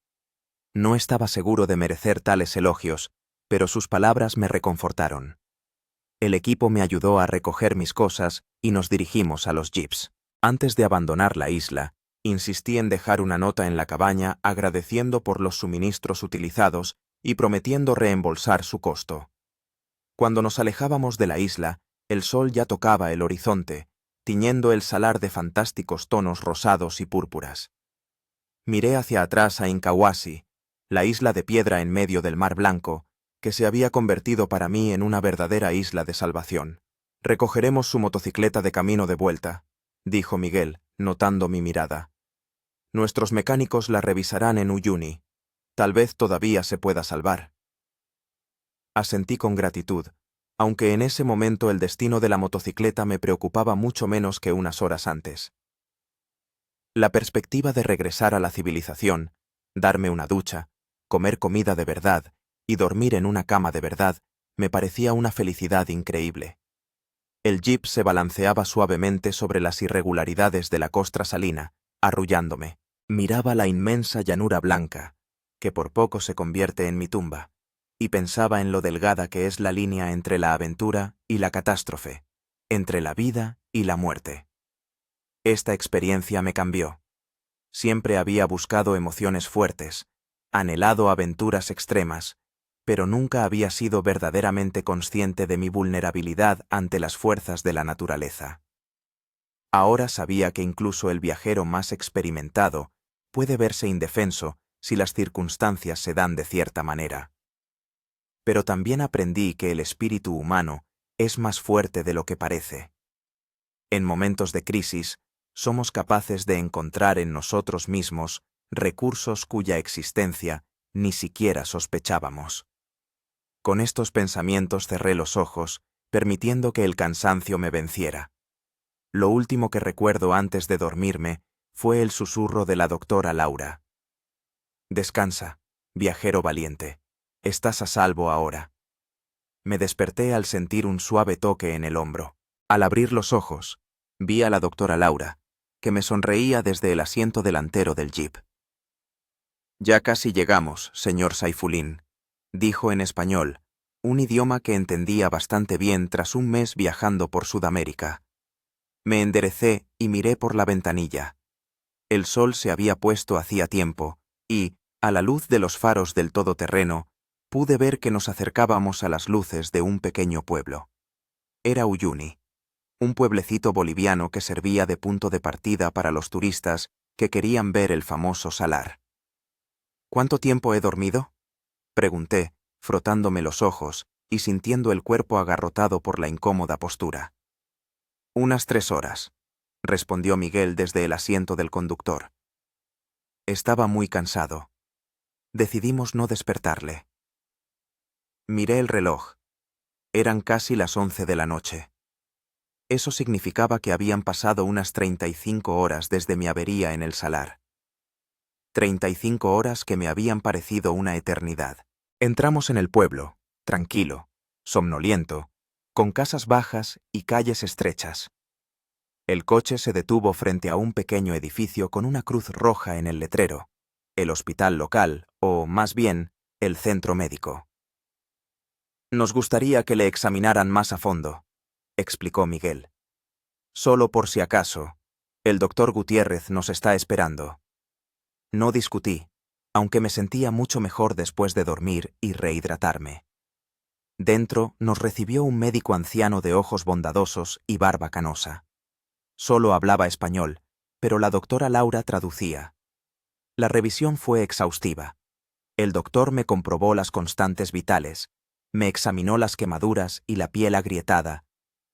No estaba seguro de merecer tales elogios, pero sus palabras me reconfortaron. El equipo me ayudó a recoger mis cosas y nos dirigimos a los jeeps. Antes de abandonar la isla, insistí en dejar una nota en la cabaña agradeciendo por los suministros utilizados y prometiendo reembolsar su costo. Cuando nos alejábamos de la isla, el sol ya tocaba el horizonte, tiñendo el salar de fantásticos tonos rosados y púrpuras. Miré hacia atrás a Incahuasi, la isla de piedra en medio del mar Blanco, que se había convertido para mí en una verdadera isla de salvación. «Recogeremos su motocicleta de camino de vuelta», dijo Miguel, notando mi mirada. «Nuestros mecánicos la revisarán en Uyuni. Tal vez todavía se pueda salvar». Asentí con gratitud, aunque en ese momento el destino de la motocicleta me preocupaba mucho menos que unas horas antes. La perspectiva de regresar a la civilización, darme una ducha, comer comida de verdad y dormir en una cama de verdad me parecía una felicidad increíble. El jeep se balanceaba suavemente sobre las irregularidades de la costra salina, arrullándome. Miraba la inmensa llanura blanca, que por poco se convierte en mi tumba, y pensaba en lo delgada que es la línea entre la aventura y la catástrofe, entre la vida y la muerte. Esta experiencia me cambió. Siempre había buscado emociones fuertes, anhelado aventuras extremas, pero nunca había sido verdaderamente consciente de mi vulnerabilidad ante las fuerzas de la naturaleza. Ahora sabía que incluso el viajero más experimentado puede verse indefenso si las circunstancias se dan de cierta manera. Pero también aprendí que el espíritu humano es más fuerte de lo que parece. En momentos de crisis, somos capaces de encontrar en nosotros mismos recursos cuya existencia ni siquiera sospechábamos. Con estos pensamientos cerré los ojos, permitiendo que el cansancio me venciera. Lo último que recuerdo antes de dormirme fue el susurro de la doctora Laura. «Descansa, viajero valiente. Estás a salvo ahora». Me desperté al sentir un suave toque en el hombro. Al abrir los ojos, vi a la doctora Laura, que me sonreía desde el asiento delantero del jeep. «Ya casi llegamos, señor Saifulín», dijo en español, un idioma que entendía bastante bien tras un mes viajando por Sudamérica. Me enderecé y miré por la ventanilla. El sol se había puesto hacía tiempo, y, a la luz de los faros del todoterreno, pude ver que nos acercábamos a las luces de un pequeño pueblo. Era Uyuni, un pueblecito boliviano que servía de punto de partida para los turistas que querían ver el famoso salar. ¿Cuánto tiempo he dormido?, pregunté, frotándome los ojos y sintiendo el cuerpo agarrotado por la incómoda postura. «Unas 3 horas», respondió Miguel desde el asiento del conductor. Estaba muy cansado. Decidimos no despertarle. Miré el reloj. Eran casi las 11 de la noche. Eso significaba que habían pasado unas 35 horas desde mi avería en el salar. 35 horas que me habían parecido una eternidad. Entramos en el pueblo, tranquilo, somnoliento, con casas bajas y calles estrechas. El coche se detuvo frente a un pequeño edificio con una cruz roja en el letrero, el hospital local, o, más bien, el centro médico. «Nos gustaría que le examinaran más a fondo», explicó Miguel. «Solo por si acaso, el doctor Gutiérrez nos está esperando». No discutí, aunque me sentía mucho mejor después de dormir y rehidratarme. Dentro nos recibió un médico anciano de ojos bondadosos y barba canosa. Solo hablaba español, pero la doctora Laura traducía. La revisión fue exhaustiva. El doctor me comprobó las constantes vitales, me examinó las quemaduras y la piel agrietada,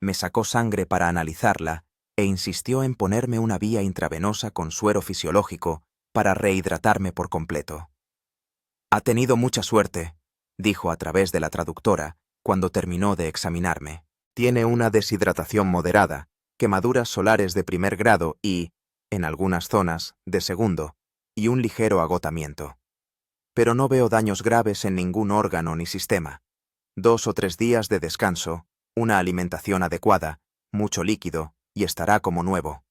me sacó sangre para analizarla e insistió en ponerme una vía intravenosa con suero fisiológico para rehidratarme por completo. «Ha tenido mucha suerte», dijo a través de la traductora cuando terminó de examinarme. «Tiene una deshidratación moderada, quemaduras solares de 1er grado y, en algunas zonas, de 2º, y un ligero agotamiento. Pero no veo daños graves en ningún órgano ni sistema. 2 o 3 días de descanso, una alimentación adecuada, mucho líquido, y estará como nuevo».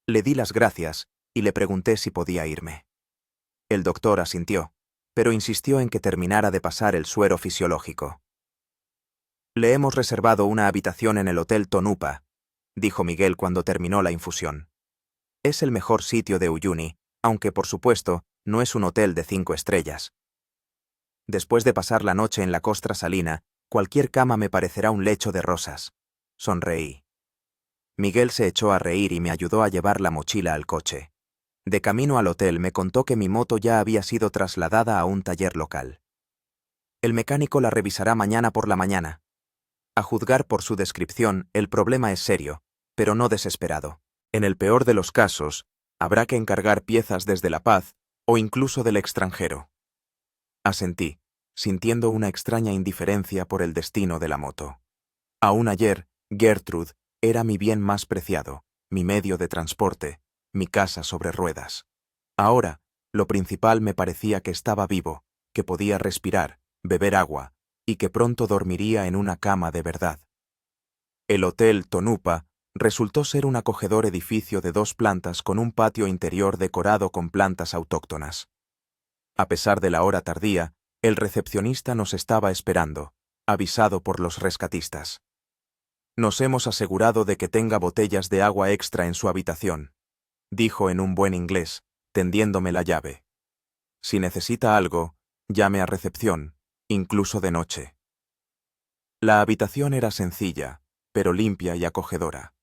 Le di las gracias y le pregunté si podía irme. El doctor asintió, pero insistió en que terminara de pasar el suero fisiológico. «Le hemos reservado una habitación en el Hotel Tonupa», dijo Miguel cuando terminó la infusión. «Es el mejor sitio de Uyuni, aunque, por supuesto, no es un hotel de 5 estrellas. Después de pasar la noche en la costra salina, cualquier cama me parecerá un lecho de rosas». Sonreí. Miguel se echó a reír y me ayudó a llevar la mochila al coche. De camino al hotel me contó que mi moto ya había sido trasladada a un taller local. «El mecánico la revisará mañana por la mañana. A juzgar por su descripción, el problema es serio, pero no desesperado. En el peor de los casos, habrá que encargar piezas desde La Paz o incluso del extranjero». Asentí, sintiendo una extraña indiferencia por el destino de la moto. Aún ayer, Gertrude era mi bien más preciado, mi medio de transporte, mi casa sobre ruedas. Ahora, lo principal me parecía que estaba vivo, que podía respirar, beber agua, y que pronto dormiría en una cama de verdad. El Hotel Tonupa resultó ser un acogedor edificio de 2 plantas con un patio interior decorado con plantas autóctonas. A pesar de la hora tardía, el recepcionista nos estaba esperando, avisado por los rescatistas. «Nos hemos asegurado de que tenga botellas de agua extra en su habitación», dijo en un buen inglés, tendiéndome la llave. «Si necesita algo, llame a recepción, incluso de noche». La habitación era sencilla, pero limpia y acogedora.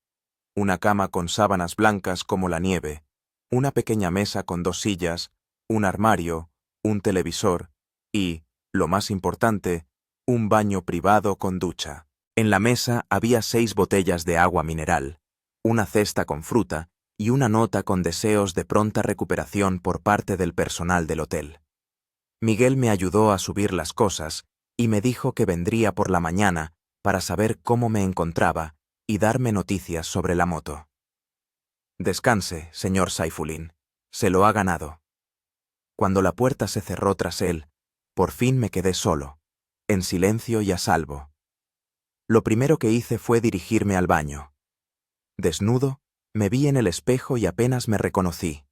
Una cama con sábanas blancas como la nieve, una pequeña mesa con 2 sillas, un armario, un televisor y, lo más importante, un baño privado con ducha. En la mesa había 6 botellas de agua mineral, una cesta con fruta y una nota con deseos de pronta recuperación por parte del personal del hotel. Miguel me ayudó a subir las cosas y me dijo que vendría por la mañana para saber cómo me encontraba y darme noticias sobre la moto. «Descanse, señor Saifulín. Se lo ha ganado». Cuando la puerta se cerró tras él, por fin me quedé solo, en silencio y a salvo. Lo primero que hice fue dirigirme al baño. Desnudo, me vi en el espejo y apenas me reconocí.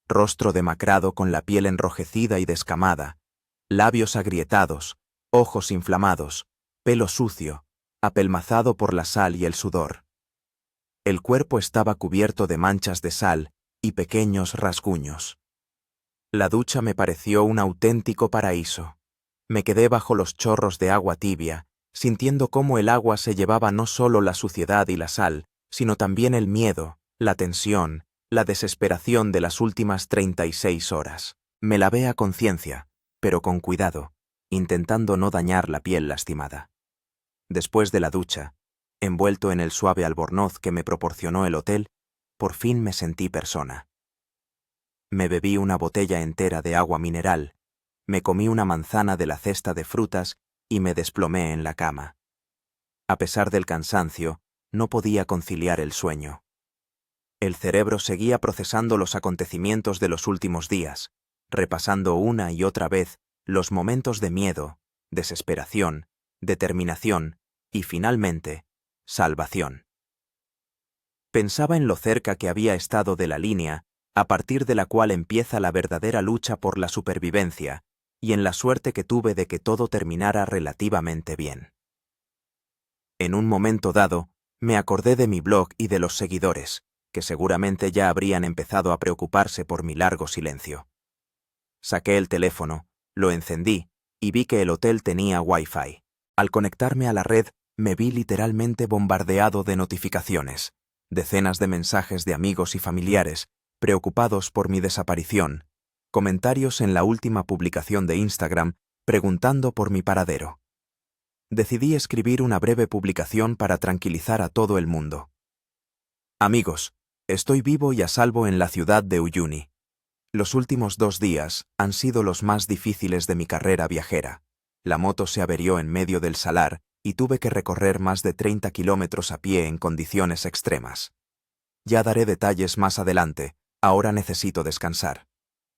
Rostro demacrado con la piel enrojecida y descamada, labios agrietados, ojos inflamados, pelo sucio, apelmazado por la sal y el sudor. El cuerpo estaba cubierto de manchas de sal y pequeños rasguños. La ducha me pareció un auténtico paraíso. Me quedé bajo los chorros de agua tibia, sintiendo cómo el agua se llevaba no solo la suciedad y la sal, sino también el miedo, la tensión, la desesperación de las últimas 36 horas. Me lavé a conciencia, pero con cuidado, intentando no dañar la piel lastimada. Después de la ducha, envuelto en el suave albornoz que me proporcionó el hotel, por fin me sentí persona. Me bebí una botella entera de agua mineral, me comí una manzana de la cesta de frutas y me desplomé en la cama. A pesar del cansancio, no podía conciliar el sueño. El cerebro seguía procesando los acontecimientos de los últimos días, repasando una y otra vez los momentos de miedo, desesperación, determinación y, finalmente, salvación. Pensaba en lo cerca que había estado de la línea, a partir de la cual empieza la verdadera lucha por la supervivencia, y en la suerte que tuve de que todo terminara relativamente bien. En un momento dado, me acordé de mi blog y de los seguidores, que seguramente ya habrían empezado a preocuparse por mi largo silencio. Saqué el teléfono, lo encendí y vi que el hotel tenía Wi-Fi. Al conectarme a la red, me vi literalmente bombardeado de notificaciones, decenas de mensajes de amigos y familiares, preocupados por mi desaparición, comentarios en la última publicación de Instagram preguntando por mi paradero. Decidí escribir una breve publicación para tranquilizar a todo el mundo. Amigos, estoy vivo y a salvo en la ciudad de Uyuni. Los últimos 2 días han sido los más difíciles de mi carrera viajera. La moto se averió en medio del salar y tuve que recorrer más de 30 kilómetros a pie en condiciones extremas. Ya daré detalles más adelante, ahora necesito descansar.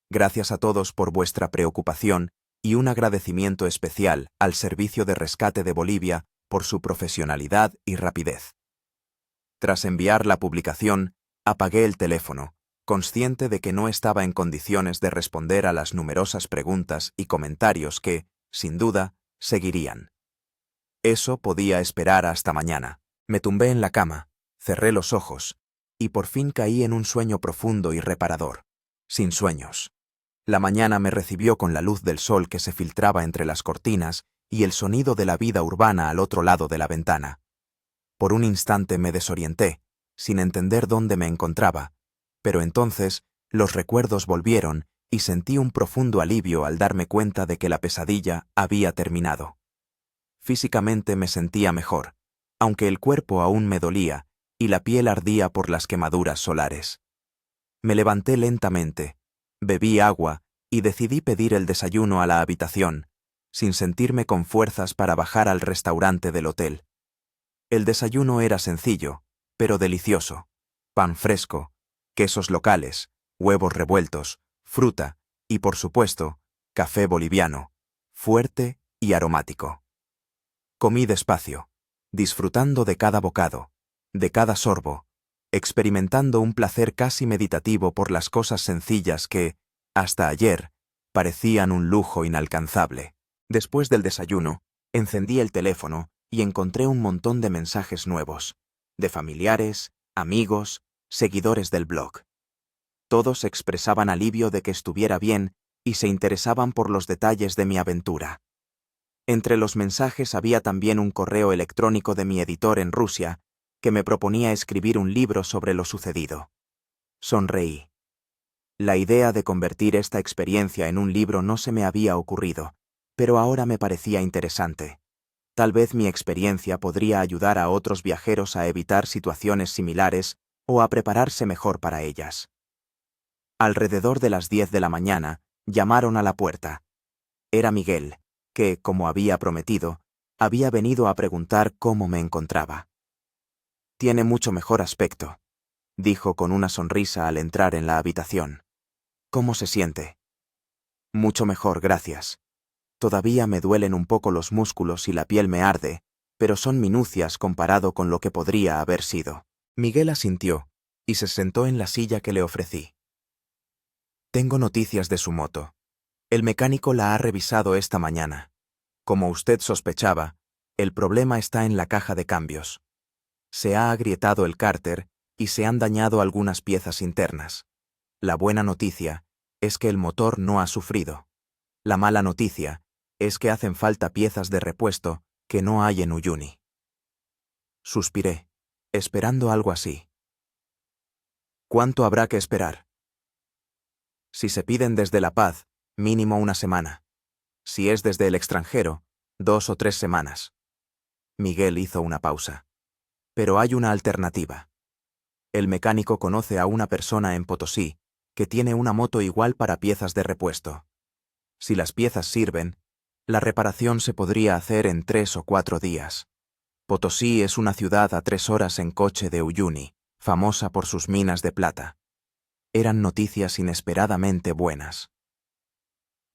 Gracias a todos por vuestra preocupación y un agradecimiento especial al Servicio de Rescate de Bolivia por su profesionalidad y rapidez. Tras enviar la publicación, apagué el teléfono, consciente de que no estaba en condiciones de responder a las numerosas preguntas y comentarios que, sin duda, seguirían. Eso podía esperar hasta mañana. Me tumbé en la cama, cerré los ojos, y por fin caí en un sueño profundo y reparador, sin sueños. La mañana me recibió con la luz del sol que se filtraba entre las cortinas y el sonido de la vida urbana al otro lado de la ventana. Por un instante me desorienté, sin entender dónde me encontraba, pero entonces los recuerdos volvieron y sentí un profundo alivio al darme cuenta de que la pesadilla había terminado. Físicamente me sentía mejor, aunque el cuerpo aún me dolía y la piel ardía por las quemaduras solares. Me levanté lentamente, bebí agua y decidí pedir el desayuno a la habitación, sin sentirme con fuerzas para bajar al restaurante del hotel. El desayuno era sencillo, pero delicioso. Pan fresco, quesos locales, huevos revueltos, fruta y, por supuesto, café boliviano, fuerte y aromático. Comí despacio, disfrutando de cada bocado, de cada sorbo, experimentando un placer casi meditativo por las cosas sencillas que, hasta ayer, parecían un lujo inalcanzable. Después del desayuno, encendí el teléfono y encontré un montón de mensajes nuevos, de familiares, amigos, seguidores del blog. Todos expresaban alivio de que estuviera bien y se interesaban por los detalles de mi aventura. Entre los mensajes había también un correo electrónico de mi editor en Rusia que me proponía escribir un libro sobre lo sucedido. Sonreí. La idea de convertir esta experiencia en un libro no se me había ocurrido, pero ahora me parecía interesante. Tal vez mi experiencia podría ayudar a otros viajeros a evitar situaciones similares o a prepararse mejor para ellas. Alrededor de las 10 de la mañana, llamaron a la puerta. Era Miguel, que, como había prometido, había venido a preguntar cómo me encontraba. Tiene mucho mejor aspecto, dijo con una sonrisa al entrar en la habitación. ¿Cómo se siente? Mucho mejor, gracias. Todavía me duelen un poco los músculos y la piel me arde, pero son minucias comparado con lo que podría haber sido. Miguel asintió y se sentó en la silla que le ofrecí. Tengo noticias de su moto. El mecánico la ha revisado esta mañana. Como usted sospechaba, el problema está en la caja de cambios. Se ha agrietado el cárter y se han dañado algunas piezas internas. La buena noticia es que el motor no ha sufrido. La mala noticia es que hacen falta piezas de repuesto que no hay en Uyuni. Suspiré, esperando algo así. ¿Cuánto habrá que esperar? Si se piden desde La Paz, mínimo una semana. Si es desde el extranjero, 2 o 3 semanas. Miguel hizo una pausa. Pero hay una alternativa. El mecánico conoce a una persona en Potosí que tiene una moto igual para piezas de repuesto. Si las piezas sirven, la reparación se podría hacer en 3 o 4 días. Potosí es una ciudad a 3 horas en coche de Uyuni, famosa por sus minas de plata. Eran noticias inesperadamente buenas.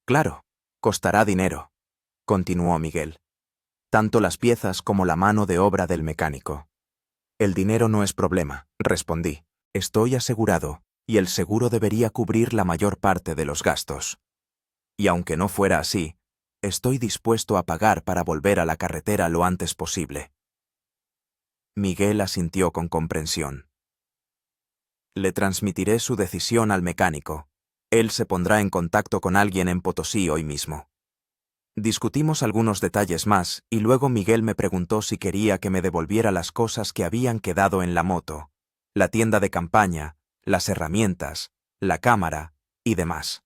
Claro, costará dinero, continuó Miguel. Tanto las piezas como la mano de obra del mecánico. El dinero no es problema, respondí. Estoy asegurado, y el seguro debería cubrir la mayor parte de los gastos. Y aunque no fuera así, estoy dispuesto a pagar para volver a la carretera lo antes posible. Miguel asintió con comprensión. Le transmitiré su decisión al mecánico. Él se pondrá en contacto con alguien en Potosí hoy mismo. Discutimos algunos detalles más y luego Miguel me preguntó si quería que me devolviera las cosas que habían quedado en la moto, la tienda de campaña, las herramientas, la cámara y demás.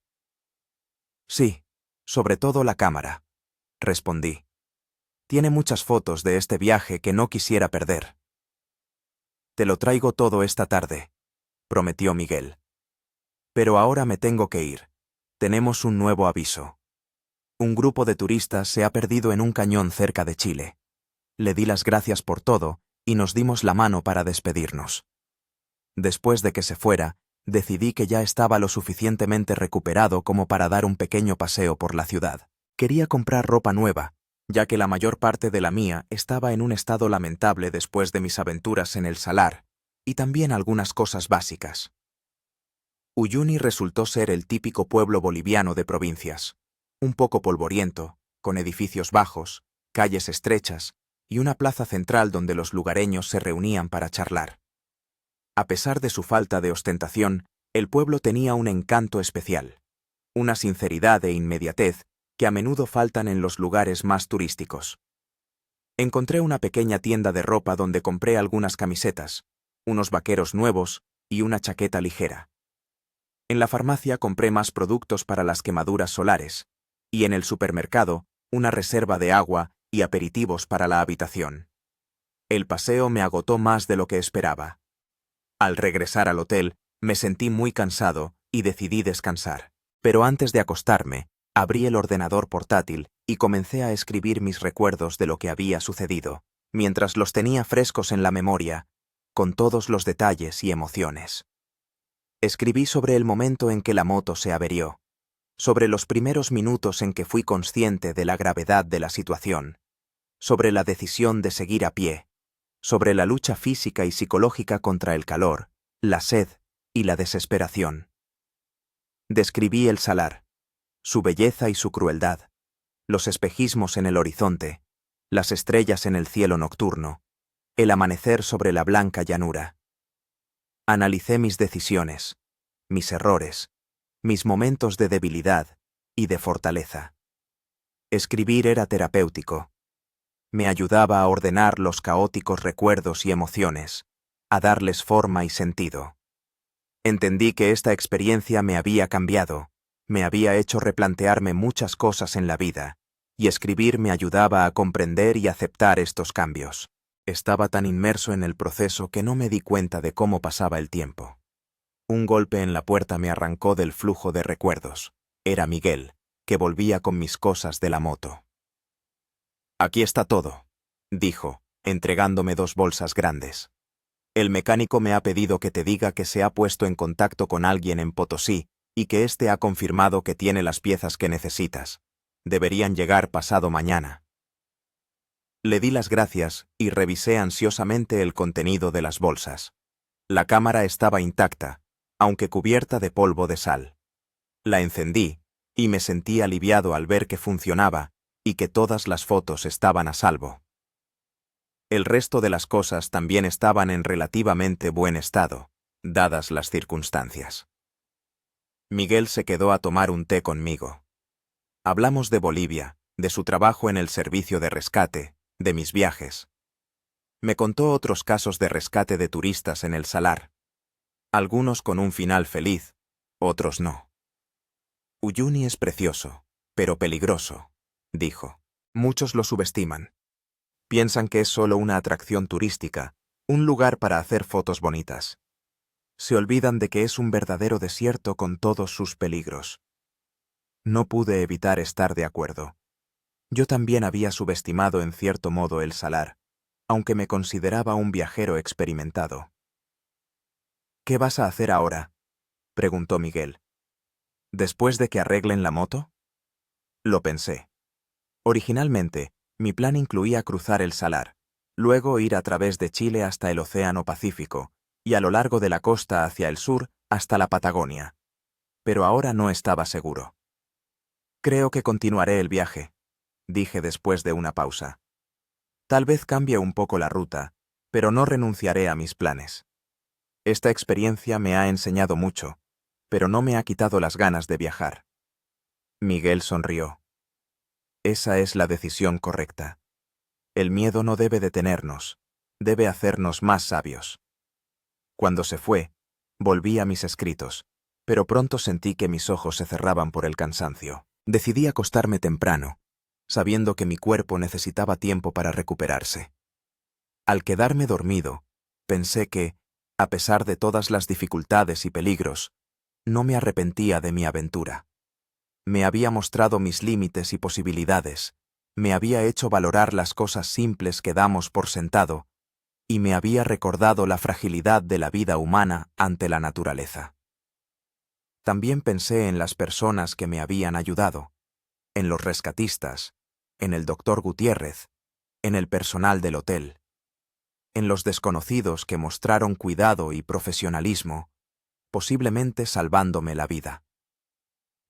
Sí, sobre todo la cámara, respondí. Tiene muchas fotos de este viaje que no quisiera perder. Te lo traigo todo esta tarde, prometió Miguel. Pero ahora me tengo que ir. Tenemos un nuevo aviso. Un grupo de turistas se ha perdido en un cañón cerca de Chile. Le di las gracias por todo y nos dimos la mano para despedirnos. Después de que se fuera, decidí que ya estaba lo suficientemente recuperado como para dar un pequeño paseo por la ciudad. Quería comprar ropa nueva, ya que la mayor parte de la mía estaba en un estado lamentable después de mis aventuras en el Salar, y también algunas cosas básicas. Uyuni resultó ser el típico pueblo boliviano de provincias. Un poco polvoriento, con edificios bajos, calles estrechas y una plaza central donde los lugareños se reunían para charlar. A pesar de su falta de ostentación, el pueblo tenía un encanto especial, una sinceridad e inmediatez que a menudo faltan en los lugares más turísticos. Encontré una pequeña tienda de ropa donde compré algunas camisetas, unos vaqueros nuevos y una chaqueta ligera. En la farmacia compré más productos para las quemaduras solares, y en el supermercado, una reserva de agua y aperitivos para la habitación. El paseo me agotó más de lo que esperaba. Al regresar al hotel, me sentí muy cansado y decidí descansar. Pero antes de acostarme, abrí el ordenador portátil y comencé a escribir mis recuerdos de lo que había sucedido, mientras los tenía frescos en la memoria, con todos los detalles y emociones. Escribí sobre el momento en que la moto se averió, sobre los primeros minutos en que fui consciente de la gravedad de la situación, sobre la decisión de seguir a pie, sobre la lucha física y psicológica contra el calor, la sed y la desesperación. Describí el Salar, su belleza y su crueldad, los espejismos en el horizonte, las estrellas en el cielo nocturno, el amanecer sobre la blanca llanura. Analicé mis decisiones, mis errores, mis momentos de debilidad y de fortaleza. Escribir era terapéutico. Me ayudaba a ordenar los caóticos recuerdos y emociones, a darles forma y sentido. Entendí que esta experiencia me había cambiado, me había hecho replantearme muchas cosas en la vida, y escribir me ayudaba a comprender y aceptar estos cambios. Estaba tan inmerso en el proceso que no me di cuenta de cómo pasaba el tiempo. Un golpe en la puerta me arrancó del flujo de recuerdos. Era Miguel, que volvía con mis cosas de la moto. «Aquí está todo», dijo, entregándome 2 bolsas grandes. «El mecánico me ha pedido que te diga que se ha puesto en contacto con alguien en Potosí y que éste ha confirmado que tiene las piezas que necesitas. Deberían llegar pasado mañana». Le di las gracias y revisé ansiosamente el contenido de las bolsas. La cámara estaba intacta, aunque cubierta de polvo de sal. La encendí y me sentí aliviado al ver que funcionaba y que todas las fotos estaban a salvo. El resto de las cosas también estaban en relativamente buen estado, dadas las circunstancias. Miguel se quedó a tomar un té conmigo. Hablamos de Bolivia, de su trabajo en el servicio de rescate, de mis viajes. Me contó otros casos de rescate de turistas en el Salar. Algunos con un final feliz, otros no. Uyuni es precioso, pero peligroso, dijo. Muchos lo subestiman. Piensan que es solo una atracción turística, un lugar para hacer fotos bonitas. Se olvidan de que es un verdadero desierto con todos sus peligros. No pude evitar estar de acuerdo. Yo también había subestimado en cierto modo el Salar, aunque me consideraba un viajero experimentado. ¿Qué vas a hacer ahora?, preguntó Miguel. ¿Después de que arreglen la moto? Lo pensé. Originalmente, mi plan incluía cruzar el Salar, luego ir a través de Chile hasta el Océano Pacífico, y a lo largo de la costa hacia el sur hasta la Patagonia. Pero ahora no estaba seguro. Creo que continuaré el viaje, dije después de una pausa. Tal vez cambie un poco la ruta, pero no renunciaré a mis planes. Esta experiencia me ha enseñado mucho, pero no me ha quitado las ganas de viajar. Miguel sonrió. Esa es la decisión correcta. El miedo no debe detenernos, debe hacernos más sabios. Cuando se fue, volví a mis escritos, pero pronto sentí que mis ojos se cerraban por el cansancio. Decidí acostarme temprano, sabiendo que mi cuerpo necesitaba tiempo para recuperarse. Al quedarme dormido, pensé que, a pesar de todas las dificultades y peligros, no me arrepentía de mi aventura. Me había mostrado mis límites y posibilidades, me había hecho valorar las cosas simples que damos por sentado, y me había recordado la fragilidad de la vida humana ante la naturaleza. También pensé en las personas que me habían ayudado, en los rescatistas, en el doctor Gutiérrez, en el personal del hotel, en los desconocidos que mostraron cuidado y profesionalismo, posiblemente salvándome la vida.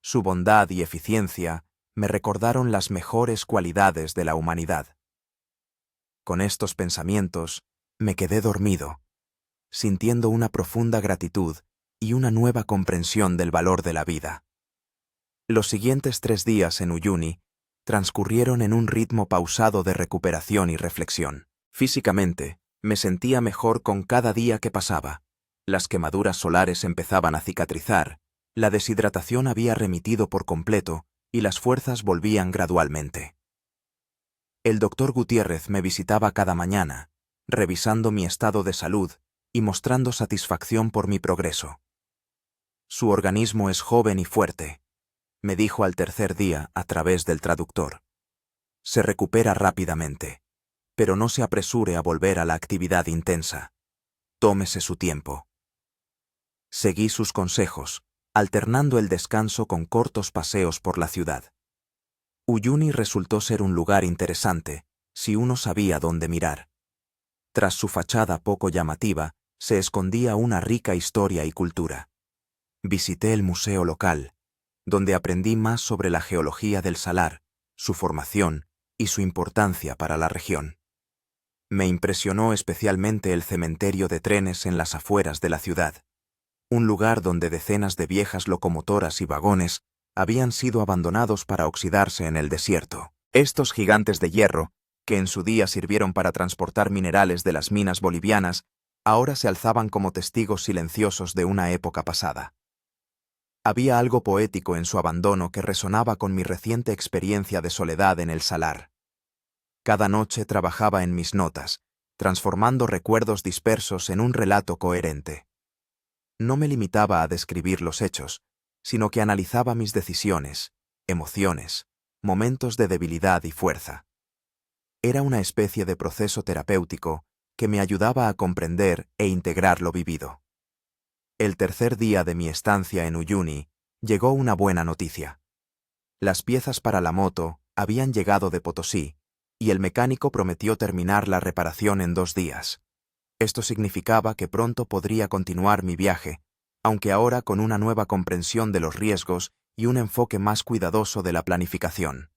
Su bondad y eficiencia me recordaron las mejores cualidades de la humanidad. Con estos pensamientos, me quedé dormido, sintiendo una profunda gratitud y una nueva comprensión del valor de la vida. Los siguientes 3 días en Uyuni transcurrieron en un ritmo pausado de recuperación y reflexión. Físicamente, me sentía mejor con cada día que pasaba. Las quemaduras solares empezaban a cicatrizar, la deshidratación había remitido por completo y las fuerzas volvían gradualmente. El doctor Gutiérrez me visitaba cada mañana, revisando mi estado de salud y mostrando satisfacción por mi progreso. Su organismo es joven y fuerte, me dijo al tercer día a través del traductor. Se recupera rápidamente, pero no se apresure a volver a la actividad intensa. Tómese su tiempo. Seguí sus consejos, alternando el descanso con cortos paseos por la ciudad. Uyuni resultó ser un lugar interesante, si uno sabía dónde mirar. Tras su fachada poco llamativa, se escondía una rica historia y cultura. Visité el museo local, donde aprendí más sobre la geología del Salar, su formación y su importancia para la región. Me impresionó especialmente el cementerio de trenes en las afueras de la ciudad, un lugar donde decenas de viejas locomotoras y vagones habían sido abandonados para oxidarse en el desierto. Estos gigantes de hierro, que en su día sirvieron para transportar minerales de las minas bolivianas, ahora se alzaban como testigos silenciosos de una época pasada. Había algo poético en su abandono que resonaba con mi reciente experiencia de soledad en el Salar. Cada noche trabajaba en mis notas, transformando recuerdos dispersos en un relato coherente. No me limitaba a describir los hechos, sino que analizaba mis decisiones, emociones, momentos de debilidad y fuerza. Era una especie de proceso terapéutico que me ayudaba a comprender e integrar lo vivido. El tercer día de mi estancia en Uyuni, llegó una buena noticia. Las piezas para la moto habían llegado de Potosí, y el mecánico prometió terminar la reparación en 2 días. Esto significaba que pronto podría continuar mi viaje, aunque ahora con una nueva comprensión de los riesgos y un enfoque más cuidadoso de la planificación.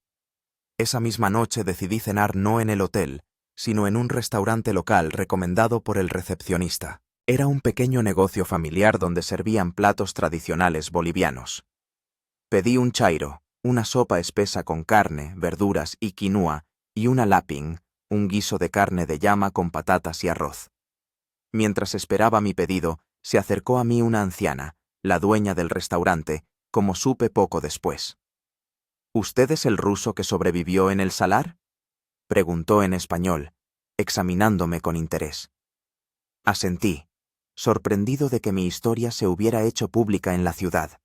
Esa misma noche decidí cenar no en el hotel, sino en un restaurante local recomendado por el recepcionista. Era un pequeño negocio familiar donde servían platos tradicionales bolivianos. Pedí un chairo, una sopa espesa con carne, verduras y quinua, y una laping, un guiso de carne de llama con patatas y arroz. Mientras esperaba mi pedido, se acercó a mí una anciana, la dueña del restaurante, como supe poco después. ¿Usted es el ruso que sobrevivió en el salar?, preguntó en español, examinándome con interés. Asentí, sorprendido de que mi historia se hubiera hecho pública en la ciudad.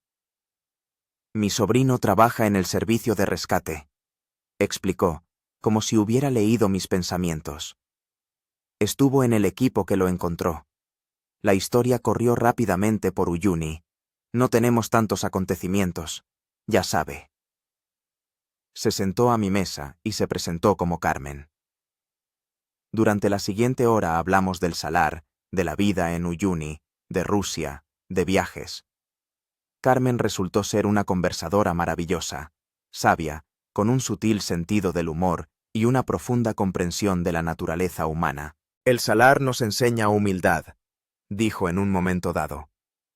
Mi sobrino trabaja en el servicio de rescate, explicó, como si hubiera leído mis pensamientos. Estuvo en el equipo que lo encontró. La historia corrió rápidamente por Uyuni. No tenemos tantos acontecimientos, ya sabe. Se sentó a mi mesa y se presentó como Carmen. Durante la siguiente hora hablamos del salar, de la vida en Uyuni, de Rusia, de viajes. Carmen resultó ser una conversadora maravillosa, sabia, con un sutil sentido del humor y una profunda comprensión de la naturaleza humana. El salar nos enseña humildad, dijo en un momento dado.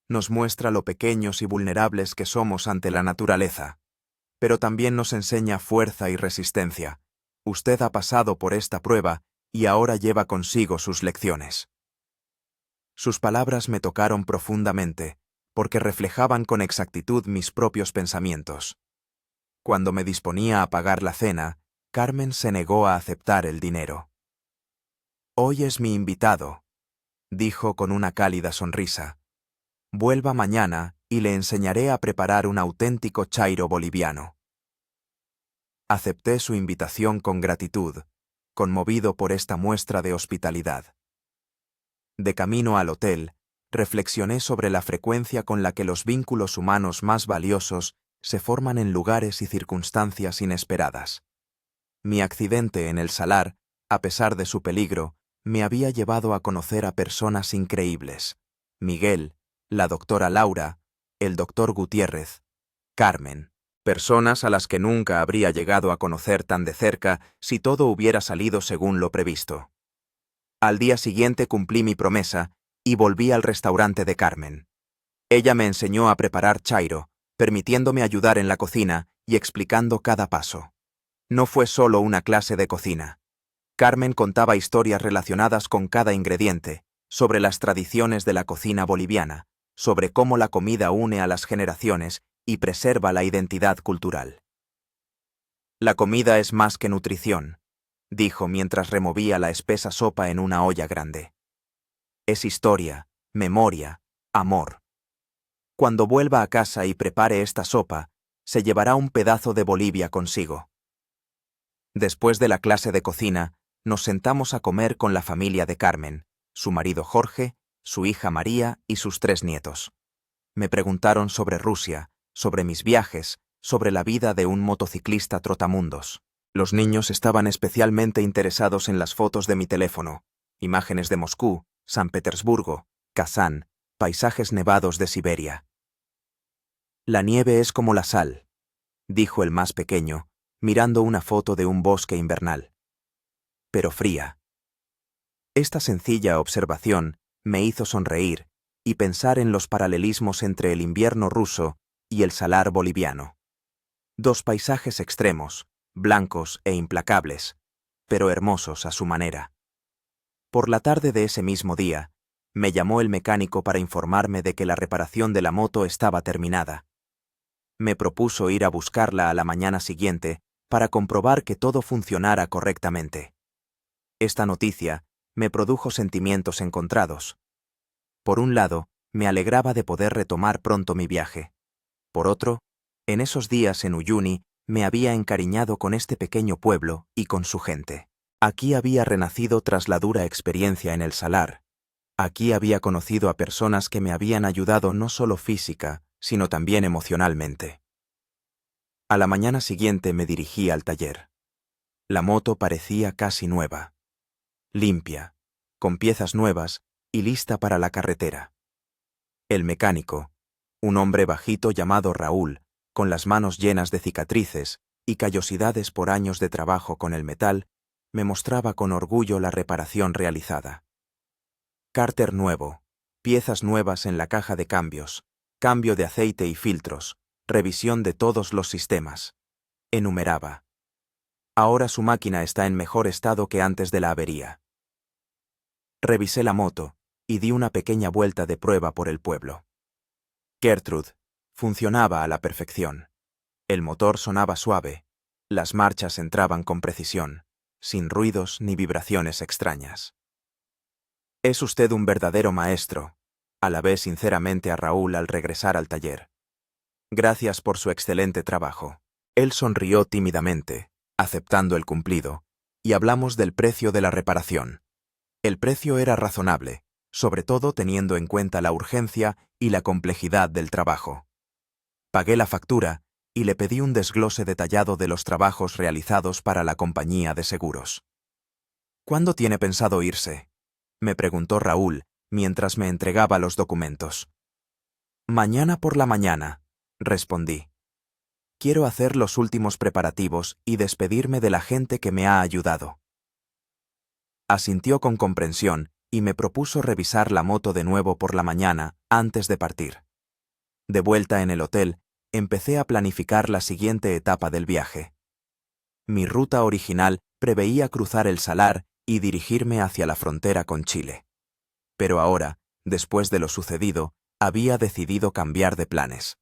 Nos muestra lo pequeños y vulnerables que somos ante la naturaleza. Pero también nos enseña fuerza y resistencia. Usted ha pasado por esta prueba y ahora lleva consigo sus lecciones. Sus palabras me tocaron profundamente, porque reflejaban con exactitud mis propios pensamientos. Cuando me disponía a pagar la cena, Carmen se negó a aceptar el dinero. «Hoy es mi invitado», dijo con una cálida sonrisa. «Vuelva mañana y le enseñaré a preparar un auténtico chairo boliviano». Acepté su invitación con gratitud, conmovido por esta muestra de hospitalidad. De camino al hotel, reflexioné sobre la frecuencia con la que los vínculos humanos más valiosos se forman en lugares y circunstancias inesperadas. Mi accidente en el salar, a pesar de su peligro, me había llevado a conocer a personas increíbles. Miguel, la doctora Laura, el doctor Gutiérrez, Carmen. Personas a las que nunca habría llegado a conocer tan de cerca si todo hubiera salido según lo previsto. Al día siguiente cumplí mi promesa y volví al restaurante de Carmen. Ella me enseñó a preparar chairo, permitiéndome ayudar en la cocina y explicando cada paso. No fue solo una clase de cocina. Carmen contaba historias relacionadas con cada ingrediente, sobre las tradiciones de la cocina boliviana, sobre cómo la comida une a las generaciones y preserva la identidad cultural. La comida es más que nutrición, dijo mientras removía la espesa sopa en una olla grande. Es historia, memoria, amor. Cuando vuelva a casa y prepare esta sopa, se llevará un pedazo de Bolivia consigo. Después de la clase de cocina, nos sentamos a comer con la familia de Carmen, su marido Jorge, su hija María y sus 3 nietos. Me preguntaron sobre Rusia, sobre mis viajes, sobre la vida de un motociclista trotamundos. Los niños estaban especialmente interesados en las fotos de mi teléfono, imágenes de Moscú, San Petersburgo, Kazán, paisajes nevados de Siberia. La nieve es como la sal, dijo el más pequeño, mirando una foto de un bosque invernal. Pero fría. Esta sencilla observación me hizo sonreír y pensar en los paralelismos entre el invierno ruso y el salar boliviano. 2 paisajes extremos, blancos e implacables, pero hermosos a su manera. Por la tarde de ese mismo día, me llamó el mecánico para informarme de que la reparación de la moto estaba terminada. Me propuso ir a buscarla a la mañana siguiente para comprobar que todo funcionara correctamente. Esta noticia me produjo sentimientos encontrados. Por un lado, me alegraba de poder retomar pronto mi viaje. Por otro, en esos días en Uyuni me había encariñado con este pequeño pueblo y con su gente. Aquí había renacido tras la dura experiencia en el salar. Aquí había conocido a personas que me habían ayudado no solo física, sino también emocionalmente. A la mañana siguiente me dirigí al taller. La moto parecía casi nueva, limpia, con piezas nuevas y lista para la carretera. El mecánico, un hombre bajito llamado Raúl, con las manos llenas de cicatrices y callosidades por años de trabajo con el metal, Me mostraba con orgullo la reparación realizada. Cárter nuevo, piezas nuevas en la caja de cambios, cambio de aceite y filtros, revisión de todos los sistemas. Enumeraba. Ahora su máquina está en mejor estado que antes de la avería. Revisé la moto y di una pequeña vuelta de prueba por el pueblo. Gertrude funcionaba a la perfección. El motor sonaba suave, las marchas entraban con precisión, sin ruidos ni vibraciones extrañas. Es usted un verdadero maestro, alabé sinceramente a Raúl al regresar al taller. Gracias por su excelente trabajo. Él sonrió tímidamente, aceptando el cumplido, y hablamos del precio de la reparación. El precio era razonable, sobre todo teniendo en cuenta la urgencia y la complejidad del trabajo. Pagué la factura y le pedí un desglose detallado de los trabajos realizados para la compañía de seguros. ¿Cuándo tiene pensado irse?, me preguntó Raúl mientras me entregaba los documentos. Mañana por la mañana, respondí. Quiero hacer los últimos preparativos y despedirme de la gente que me ha ayudado. Asintió con comprensión y me propuso revisar la moto de nuevo por la mañana antes de partir. De vuelta en el hotel, empecé a planificar la siguiente etapa del viaje. Mi ruta original preveía cruzar el Salar y dirigirme hacia la frontera con Chile. Pero ahora, después de lo sucedido, había decidido cambiar de planes.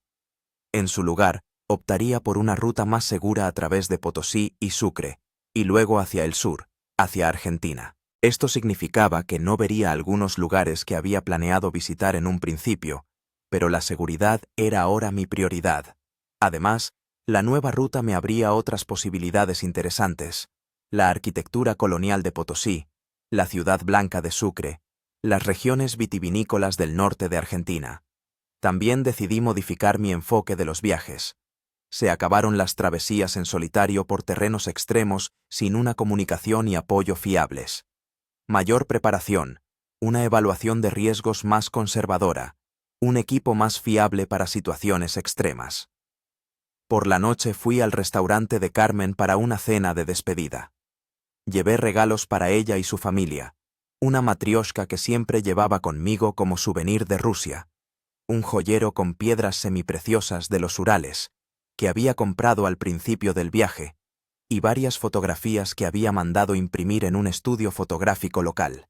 En su lugar, optaría por una ruta más segura a través de Potosí y Sucre, y luego hacia el sur, hacia Argentina. Esto significaba que no vería algunos lugares que había planeado visitar en un principio, pero la seguridad era ahora mi prioridad. Además, la nueva ruta me abría otras posibilidades interesantes: la arquitectura colonial de Potosí, la ciudad blanca de Sucre, las regiones vitivinícolas del norte de Argentina. También decidí modificar mi enfoque de los viajes. Se acabaron las travesías en solitario por terrenos extremos sin una comunicación y apoyo fiables. Mayor preparación, una evaluación de riesgos más conservadora, un equipo más fiable para situaciones extremas. Por la noche fui al restaurante de Carmen para una cena de despedida. Llevé regalos para ella y su familia, una matrioshka que siempre llevaba conmigo como souvenir de Rusia, un joyero con piedras semipreciosas de los Urales, que había comprado al principio del viaje, y varias fotografías que había mandado imprimir en un estudio fotográfico local.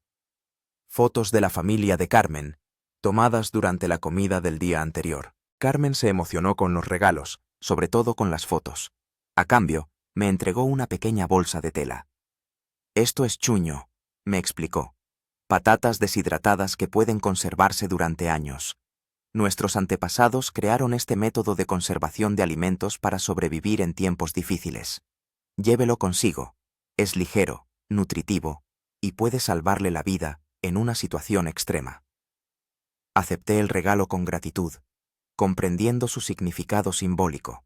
Fotos de la familia de Carmen, tomadas durante la comida del día anterior. Carmen se emocionó con los regalos, sobre todo con las fotos. A cambio, me entregó una pequeña bolsa de tela. Esto es chuño, me explicó. Patatas deshidratadas que pueden conservarse durante años. Nuestros antepasados crearon este método de conservación de alimentos para sobrevivir en tiempos difíciles. Llévelo consigo. Es ligero, nutritivo, y puede salvarle la vida en una situación extrema. Acepté el regalo con gratitud, comprendiendo su significado simbólico.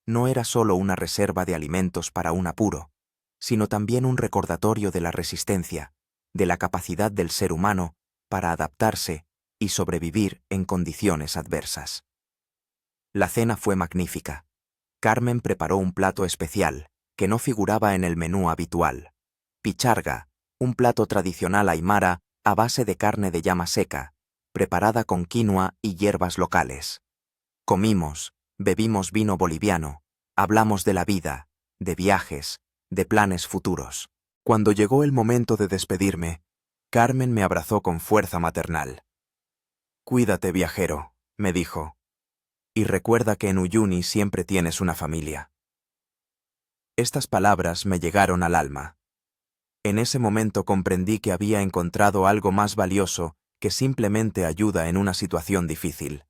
No era solo una reserva de alimentos para un apuro, sino también un recordatorio de la resistencia, de la capacidad del ser humano para adaptarse y sobrevivir en condiciones adversas. La cena fue magnífica. Carmen preparó un plato especial, que no figuraba en el menú habitual. Picharga, un plato tradicional aymara a base de carne de llama seca, preparada con quinoa y hierbas locales. Comimos, bebimos vino boliviano, hablamos de la vida, de viajes, de planes futuros. Cuando llegó el momento de despedirme, Carmen me abrazó con fuerza maternal. «Cuídate, viajero», me dijo, «y recuerda que en Uyuni siempre tienes una familia». Estas palabras me llegaron al alma. En ese momento comprendí que había encontrado algo más valioso que simplemente ayuda en una situación difícil.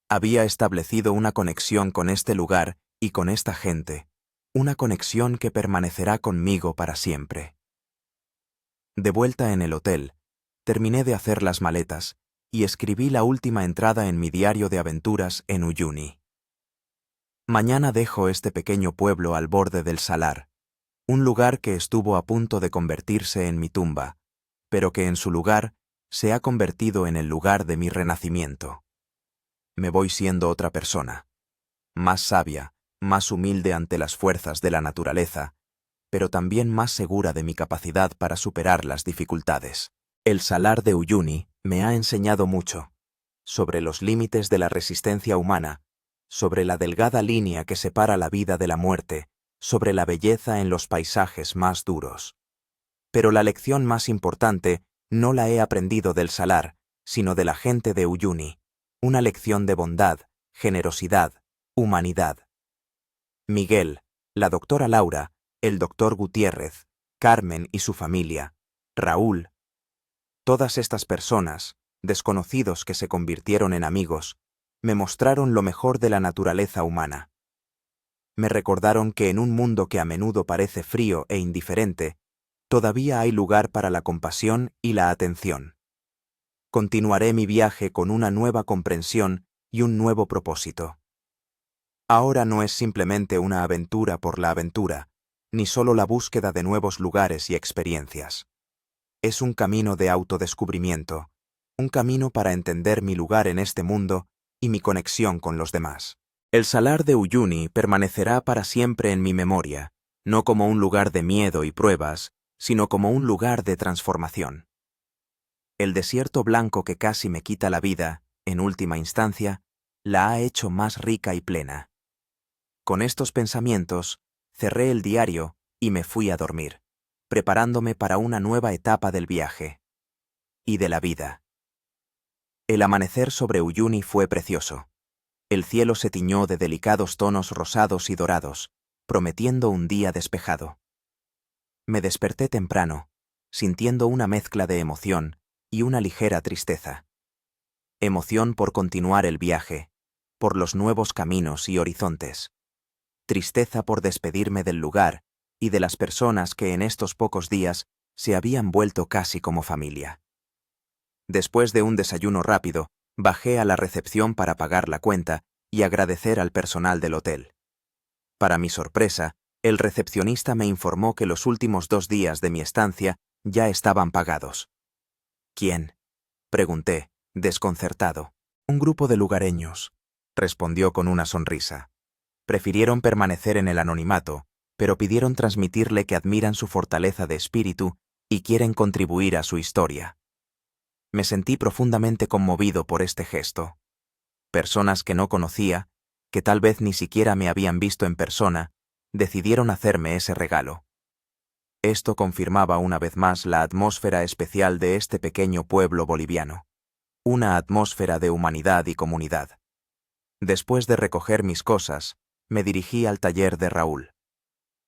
Había establecido una conexión con este lugar y con esta gente, una conexión que permanecerá conmigo para siempre. De vuelta en el hotel, terminé de hacer las maletas y escribí la última entrada en mi diario de aventuras en Uyuni. Mañana dejo este pequeño pueblo al borde del Salar, un lugar que estuvo a punto de convertirse en mi tumba, pero que en su lugar se ha convertido en el lugar de mi renacimiento. Me voy siendo otra persona, más sabia, más humilde ante las fuerzas de la naturaleza, pero también más segura de mi capacidad para superar las dificultades. El Salar de Uyuni me ha enseñado mucho sobre los límites de la resistencia humana, sobre la delgada línea que separa la vida de la muerte, sobre la belleza en los paisajes más duros. Pero la lección más importante no la he aprendido del Salar, sino de la gente de Uyuni, una lección de bondad, generosidad, humanidad. Miguel, la doctora Laura, el doctor Gutiérrez, Carmen y su familia, Raúl. Todas estas personas, desconocidos que se convirtieron en amigos, me mostraron lo mejor de la naturaleza humana. Me recordaron que en un mundo que a menudo parece frío e indiferente, todavía hay lugar para la compasión y la atención. Continuaré mi viaje con una nueva comprensión y un nuevo propósito. Ahora no es simplemente una aventura por la aventura, ni solo la búsqueda de nuevos lugares y experiencias. Es un camino de autodescubrimiento, un camino para entender mi lugar en este mundo y mi conexión con los demás. El Salar de Uyuni permanecerá para siempre en mi memoria, no como un lugar de miedo y pruebas, sino como un lugar de transformación. El desierto blanco que casi me quita la vida, en última instancia, la ha hecho más rica y plena. Con estos pensamientos, cerré el diario y me fui a dormir, preparándome para una nueva etapa del viaje y de la vida. El amanecer sobre Uyuni fue precioso. El cielo se tiñó de delicados tonos rosados y dorados, prometiendo un día despejado. Me desperté temprano, sintiendo una mezcla de emoción y una ligera tristeza. Emoción por continuar el viaje, por los nuevos caminos y horizontes. Tristeza por despedirme del lugar y de las personas que en estos pocos días se habían vuelto casi como familia. Después de un desayuno rápido, bajé a la recepción para pagar la cuenta y agradecer al personal del hotel. Para mi sorpresa, el recepcionista me informó que los últimos 2 días de mi estancia ya estaban pagados. ¿Quién?, pregunté, desconcertado. Un grupo de lugareños, respondió con una sonrisa. Prefirieron permanecer en el anonimato, pero pidieron transmitirle que admiran su fortaleza de espíritu y quieren contribuir a su historia. Me sentí profundamente conmovido por este gesto. Personas que no conocía, que tal vez ni siquiera me habían visto en persona, decidieron hacerme ese regalo. Esto confirmaba una vez más la atmósfera especial de este pequeño pueblo boliviano. Una atmósfera de humanidad y comunidad. Después de recoger mis cosas, me dirigí al taller de Raúl.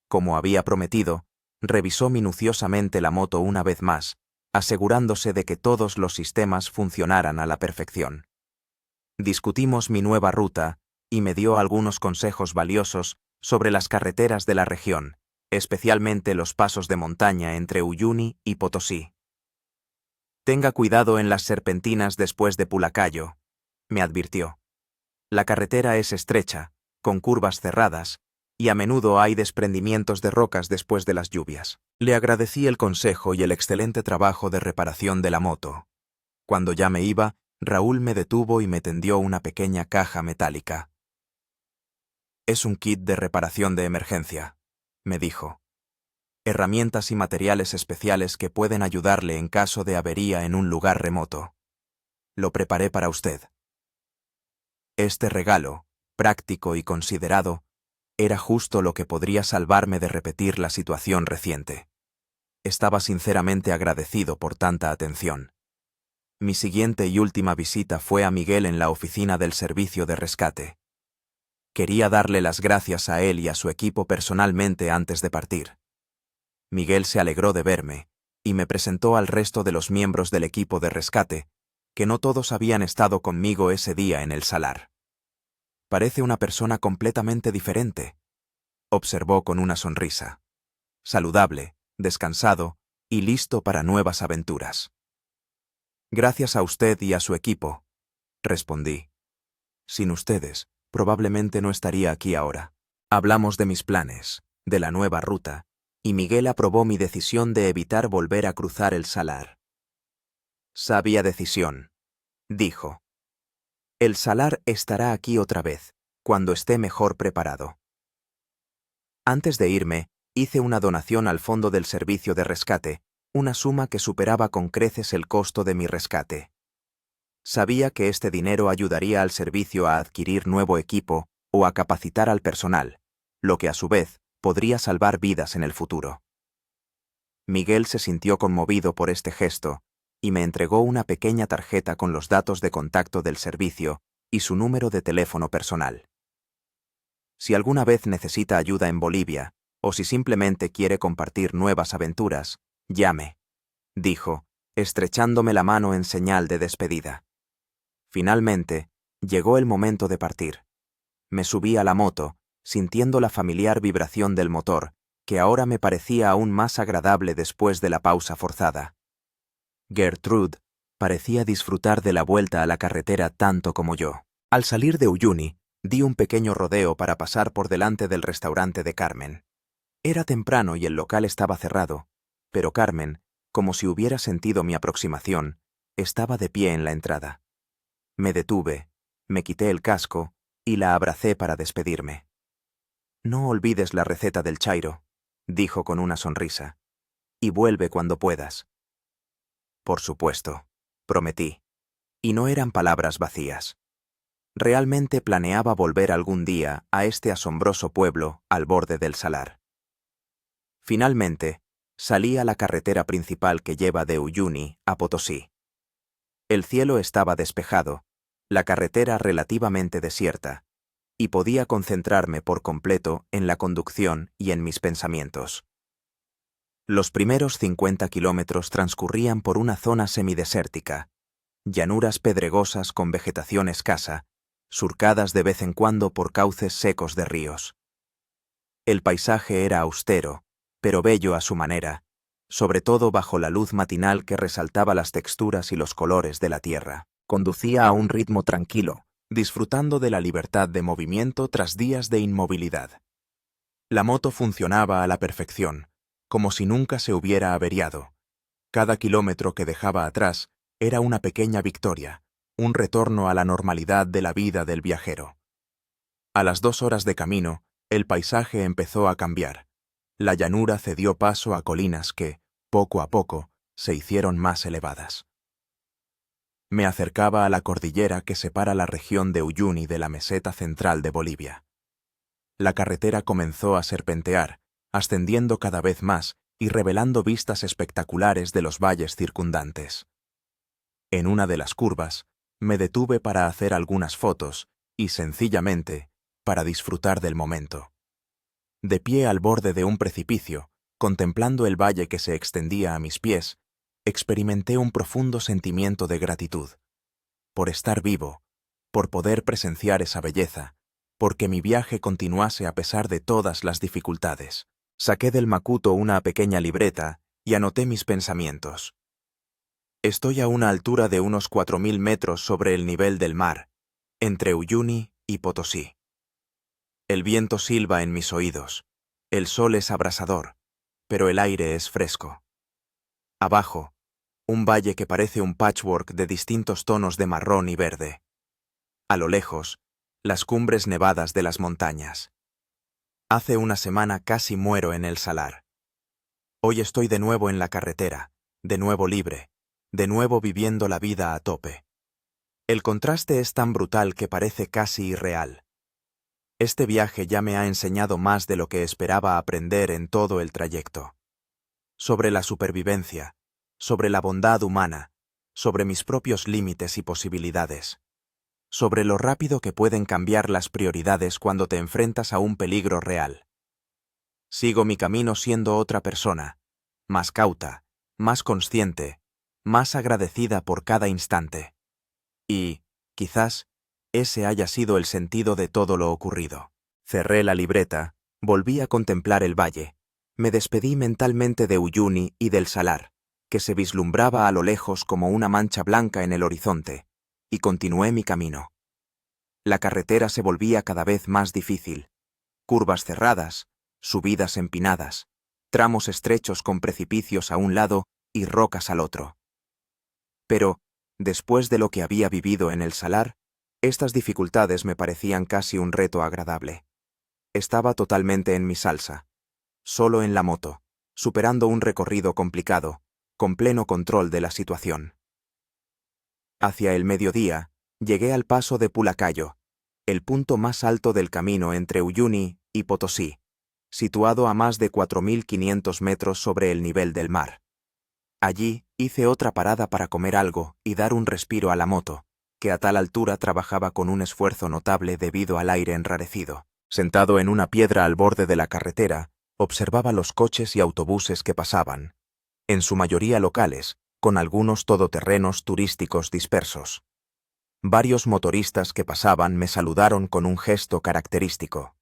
Como había prometido, revisó minuciosamente la moto una vez más, asegurándose de que todos los sistemas funcionaran a la perfección. Discutimos mi nueva ruta y me dio algunos consejos valiosos sobre las carreteras de la región, especialmente los pasos de montaña entre Uyuni y Potosí. Tenga cuidado en las serpentinas después de Pulacayo, me advirtió. La carretera es estrecha, con curvas cerradas, y a menudo hay desprendimientos de rocas después de las lluvias. Le agradecí el consejo y el excelente trabajo de reparación de la moto. Cuando ya me iba, Raúl me detuvo y me tendió una pequeña caja metálica. Es un kit de reparación de emergencia, me dijo. Herramientas y materiales especiales que pueden ayudarle en caso de avería en un lugar remoto. Lo preparé para usted. Este regalo, práctico y considerado, era justo lo que podría salvarme de repetir la situación reciente. Estaba sinceramente agradecido por tanta atención. Mi siguiente y última visita fue a Miguel en la oficina del servicio de rescate. Quería darle las gracias a él y a su equipo personalmente antes de partir. Miguel se alegró de verme y me presentó al resto de los miembros del equipo de rescate, que no todos habían estado conmigo ese día en el Salar. Parece una persona completamente diferente, observó con una sonrisa. Saludable, descansado y listo para nuevas aventuras. Gracias a usted y a su equipo, respondí. Sin ustedes, probablemente no estaría aquí ahora. Hablamos de mis planes, de la nueva ruta, y Miguel aprobó mi decisión de evitar volver a cruzar el Salar. Sabia decisión, dijo. El Salar estará aquí otra vez, cuando esté mejor preparado. Antes de irme, Hice una donación al fondo del servicio de rescate, una suma que superaba con creces el costo de mi rescate. Sabía que este dinero ayudaría al servicio a adquirir nuevo equipo o a capacitar al personal, lo que a su vez podría salvar vidas en el futuro. Miguel se sintió conmovido por este gesto y me entregó una pequeña tarjeta con los datos de contacto del servicio y su número de teléfono personal. Si alguna vez necesita ayuda en Bolivia, o si simplemente quiere compartir nuevas aventuras, llame, dijo, estrechándome la mano en señal de despedida. Finalmente, llegó el momento de partir. Me subí a la moto, sintiendo la familiar vibración del motor, que ahora me parecía aún más agradable después de la pausa forzada. Gertrude parecía disfrutar de la vuelta a la carretera tanto como yo. Al salir de Uyuni, di un pequeño rodeo para pasar por delante del restaurante de Carmen. Era temprano y el local estaba cerrado, pero Carmen, como si hubiera sentido mi aproximación, estaba de pie en la entrada. Me detuve, me quité el casco y la abracé para despedirme. «No olvides la receta del chairo», dijo con una sonrisa, «y vuelve cuando puedas». Por supuesto, prometí. Y no eran palabras vacías. Realmente planeaba volver algún día a este asombroso pueblo al borde del salar. Finalmente, salí a la carretera principal que lleva de Uyuni a Potosí. El cielo estaba despejado, la carretera relativamente desierta, y podía concentrarme por completo en la conducción y en mis pensamientos. Los primeros 50 kilómetros transcurrían por una zona semidesértica, llanuras pedregosas con vegetación escasa, surcadas de vez en cuando por cauces secos de ríos. El paisaje era austero, pero bello a su manera, sobre todo bajo la luz matinal que resaltaba las texturas y los colores de la tierra. Conducía a un ritmo tranquilo, disfrutando de la libertad de movimiento tras días de inmovilidad. La moto funcionaba a la perfección, como si nunca se hubiera averiado. Cada kilómetro que dejaba atrás era una pequeña victoria, un retorno a la normalidad de la vida del viajero. A las 2 horas de camino, el paisaje empezó a cambiar. La llanura cedió paso a colinas que, poco a poco, se hicieron más elevadas. Me acercaba a la cordillera que separa la región de Uyuni de la meseta central de Bolivia. La carretera comenzó a serpentear, ascendiendo cada vez más y revelando vistas espectaculares de los valles circundantes. En una de las curvas, me detuve para hacer algunas fotos y, sencillamente, para disfrutar del momento. De pie al borde de un precipicio, contemplando el valle que se extendía a mis pies, experimenté un profundo sentimiento de gratitud. Por estar vivo, por poder presenciar esa belleza, porque mi viaje continuase a pesar de todas las dificultades. Saqué del macuto una pequeña libreta y anoté mis pensamientos. Estoy a una altura de unos 4000 metros sobre el nivel del mar, entre Uyuni y Potosí. El viento silba en mis oídos, el sol es abrasador, pero el aire es fresco. Abajo, un valle que parece un patchwork de distintos tonos de marrón y verde. A lo lejos, las cumbres nevadas de las montañas. Hace una semana casi muero en el salar. Hoy estoy de nuevo en la carretera, de nuevo libre, de nuevo viviendo la vida a tope. El contraste es tan brutal que parece casi irreal. Este viaje ya me ha enseñado más de lo que esperaba aprender en todo el trayecto. Sobre la supervivencia, sobre la bondad humana, sobre mis propios límites y posibilidades, sobre lo rápido que pueden cambiar las prioridades cuando te enfrentas a un peligro real. Sigo mi camino siendo otra persona, más cauta, más consciente, más agradecida por cada instante. Y, quizás, ese haya sido el sentido de todo lo ocurrido. Cerré la libreta, volví a contemplar el valle, me despedí mentalmente de Uyuni y del salar, que se vislumbraba a lo lejos como una mancha blanca en el horizonte, y continué mi camino. La carretera se volvía cada vez más difícil. Curvas cerradas, subidas empinadas, tramos estrechos con precipicios a un lado y rocas al otro. Pero, después de lo que había vivido en el salar, estas dificultades me parecían casi un reto agradable. Estaba totalmente en mi salsa. solo en la moto, superando un recorrido complicado, con pleno control de la situación. Hacia el mediodía, llegué al paso de Pulacayo, el punto más alto del camino entre Uyuni y Potosí, situado a más de 4.500 metros sobre el nivel del mar. Allí hice otra parada para comer algo y dar un respiro a la moto, que a tal altura trabajaba con un esfuerzo notable debido al aire enrarecido. Sentado en una piedra al borde de la carretera, observaba los coches y autobuses que pasaban, en su mayoría locales, con algunos todoterrenos turísticos dispersos. Varios motoristas que pasaban me saludaron con un gesto característico.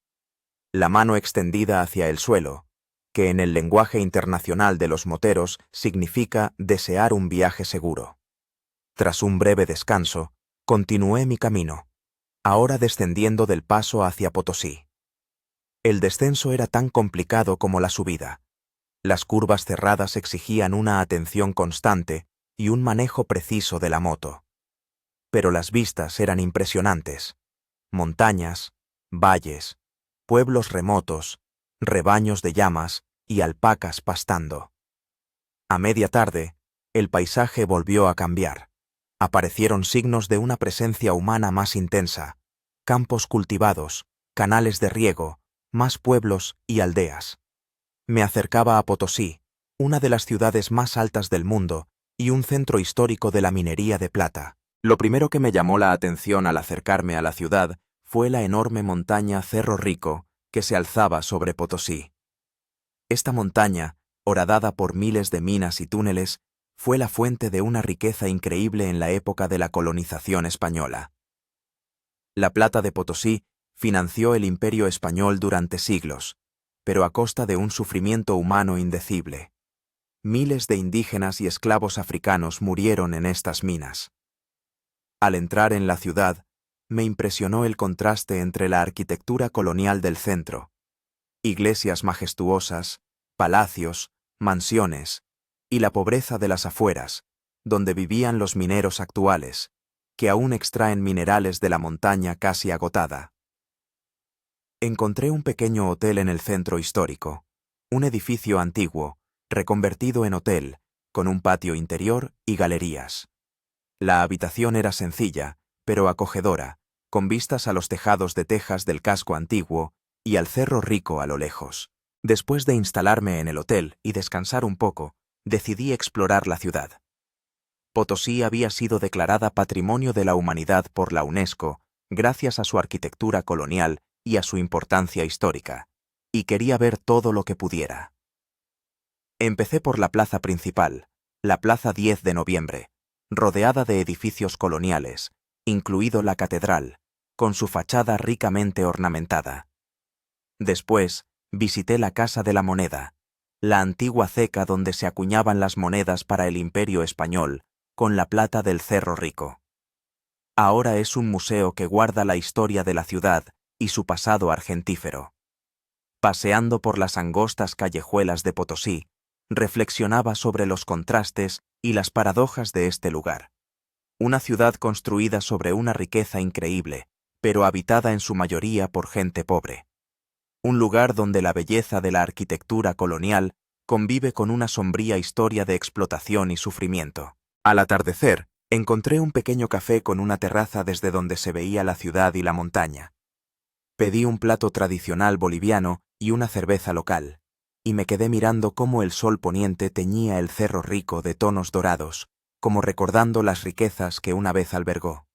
La mano extendida hacia el suelo, que en el lenguaje internacional de los moteros significa desear un viaje seguro. Tras un breve descanso, continué mi camino, ahora descendiendo del paso hacia Potosí. El descenso era tan complicado como la subida. Las curvas cerradas exigían una atención constante y un manejo preciso de la moto. Pero las vistas eran impresionantes. Montañas, valles, pueblos remotos, rebaños de llamas y alpacas pastando. A media tarde, el paisaje volvió a cambiar. Aparecieron signos de una presencia humana más intensa, campos cultivados, canales de riego, más pueblos y aldeas. Me acercaba a Potosí, una de las ciudades más altas del mundo y un centro histórico de la minería de plata. Lo primero que me llamó la atención al acercarme a la ciudad fue la enorme montaña Cerro Rico que se alzaba sobre Potosí. Esta montaña, horadada por miles de minas y túneles, fue la fuente de una riqueza increíble en la época de la colonización española. La plata de Potosí financió el imperio español durante siglos, pero a costa de un sufrimiento humano indecible. Miles de indígenas y esclavos africanos murieron en estas minas. Al entrar en la ciudad, me impresionó el contraste entre la arquitectura colonial del centro, iglesias majestuosas, palacios, mansiones, y la pobreza de las afueras, donde vivían los mineros actuales, que aún extraen minerales de la montaña casi agotada. Encontré un pequeño hotel en el centro histórico, un edificio antiguo, reconvertido en hotel, con un patio interior y galerías. La habitación era sencilla, pero acogedora, con vistas a los tejados de tejas del casco antiguo y al Cerro Rico a lo lejos. Después de instalarme en el hotel y descansar un poco, decidí explorar la ciudad. Potosí había sido declarada Patrimonio de la Humanidad por la UNESCO gracias a su arquitectura colonial y a su importancia histórica, y quería ver todo lo que pudiera. Empecé por la plaza principal, la Plaza 10 de Noviembre, rodeada de edificios coloniales, incluido la catedral, con su fachada ricamente ornamentada. Después, visité la Casa de la Moneda, la antigua ceca donde se acuñaban las monedas para el Imperio Español, con la plata del Cerro Rico. Ahora es un museo que guarda la historia de la ciudad y su pasado argentífero. Paseando por las angostas callejuelas de Potosí, reflexionaba sobre los contrastes y las paradojas de este lugar. Una ciudad construida sobre una riqueza increíble, pero habitada en su mayoría por gente pobre. Un lugar donde la belleza de la arquitectura colonial convive con una sombría historia de explotación y sufrimiento. Al atardecer, encontré un pequeño café con una terraza desde donde se veía la ciudad y la montaña. Pedí un plato tradicional boliviano y una cerveza local, y me quedé mirando cómo el sol poniente teñía el Cerro Rico de tonos dorados, como recordando las riquezas que una vez albergó.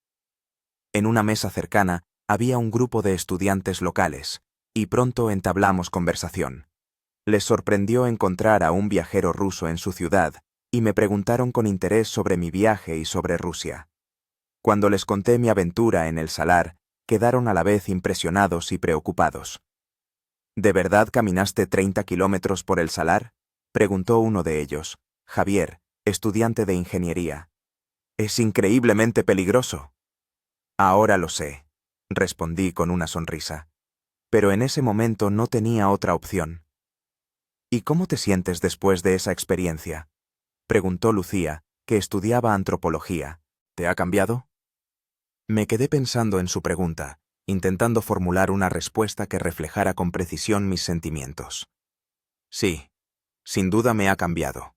En una mesa cercana había un grupo de estudiantes locales, y pronto entablamos conversación. Les sorprendió encontrar a un viajero ruso en su ciudad, y me preguntaron con interés sobre mi viaje y sobre Rusia. Cuando les conté mi aventura en el Salar, quedaron a la vez impresionados y preocupados. ¿De verdad caminaste 30 kilómetros por el Salar?, preguntó uno de ellos, Javier, estudiante de ingeniería. Es increíblemente peligroso. Ahora lo sé, respondí con una sonrisa. Pero en ese momento no tenía otra opción. ¿Y cómo te sientes después de esa experiencia?, preguntó Lucía, que estudiaba antropología. ¿Te ha cambiado? Me quedé pensando en su pregunta, intentando formular una respuesta que reflejara con precisión mis sentimientos. Sí, sin duda me ha cambiado,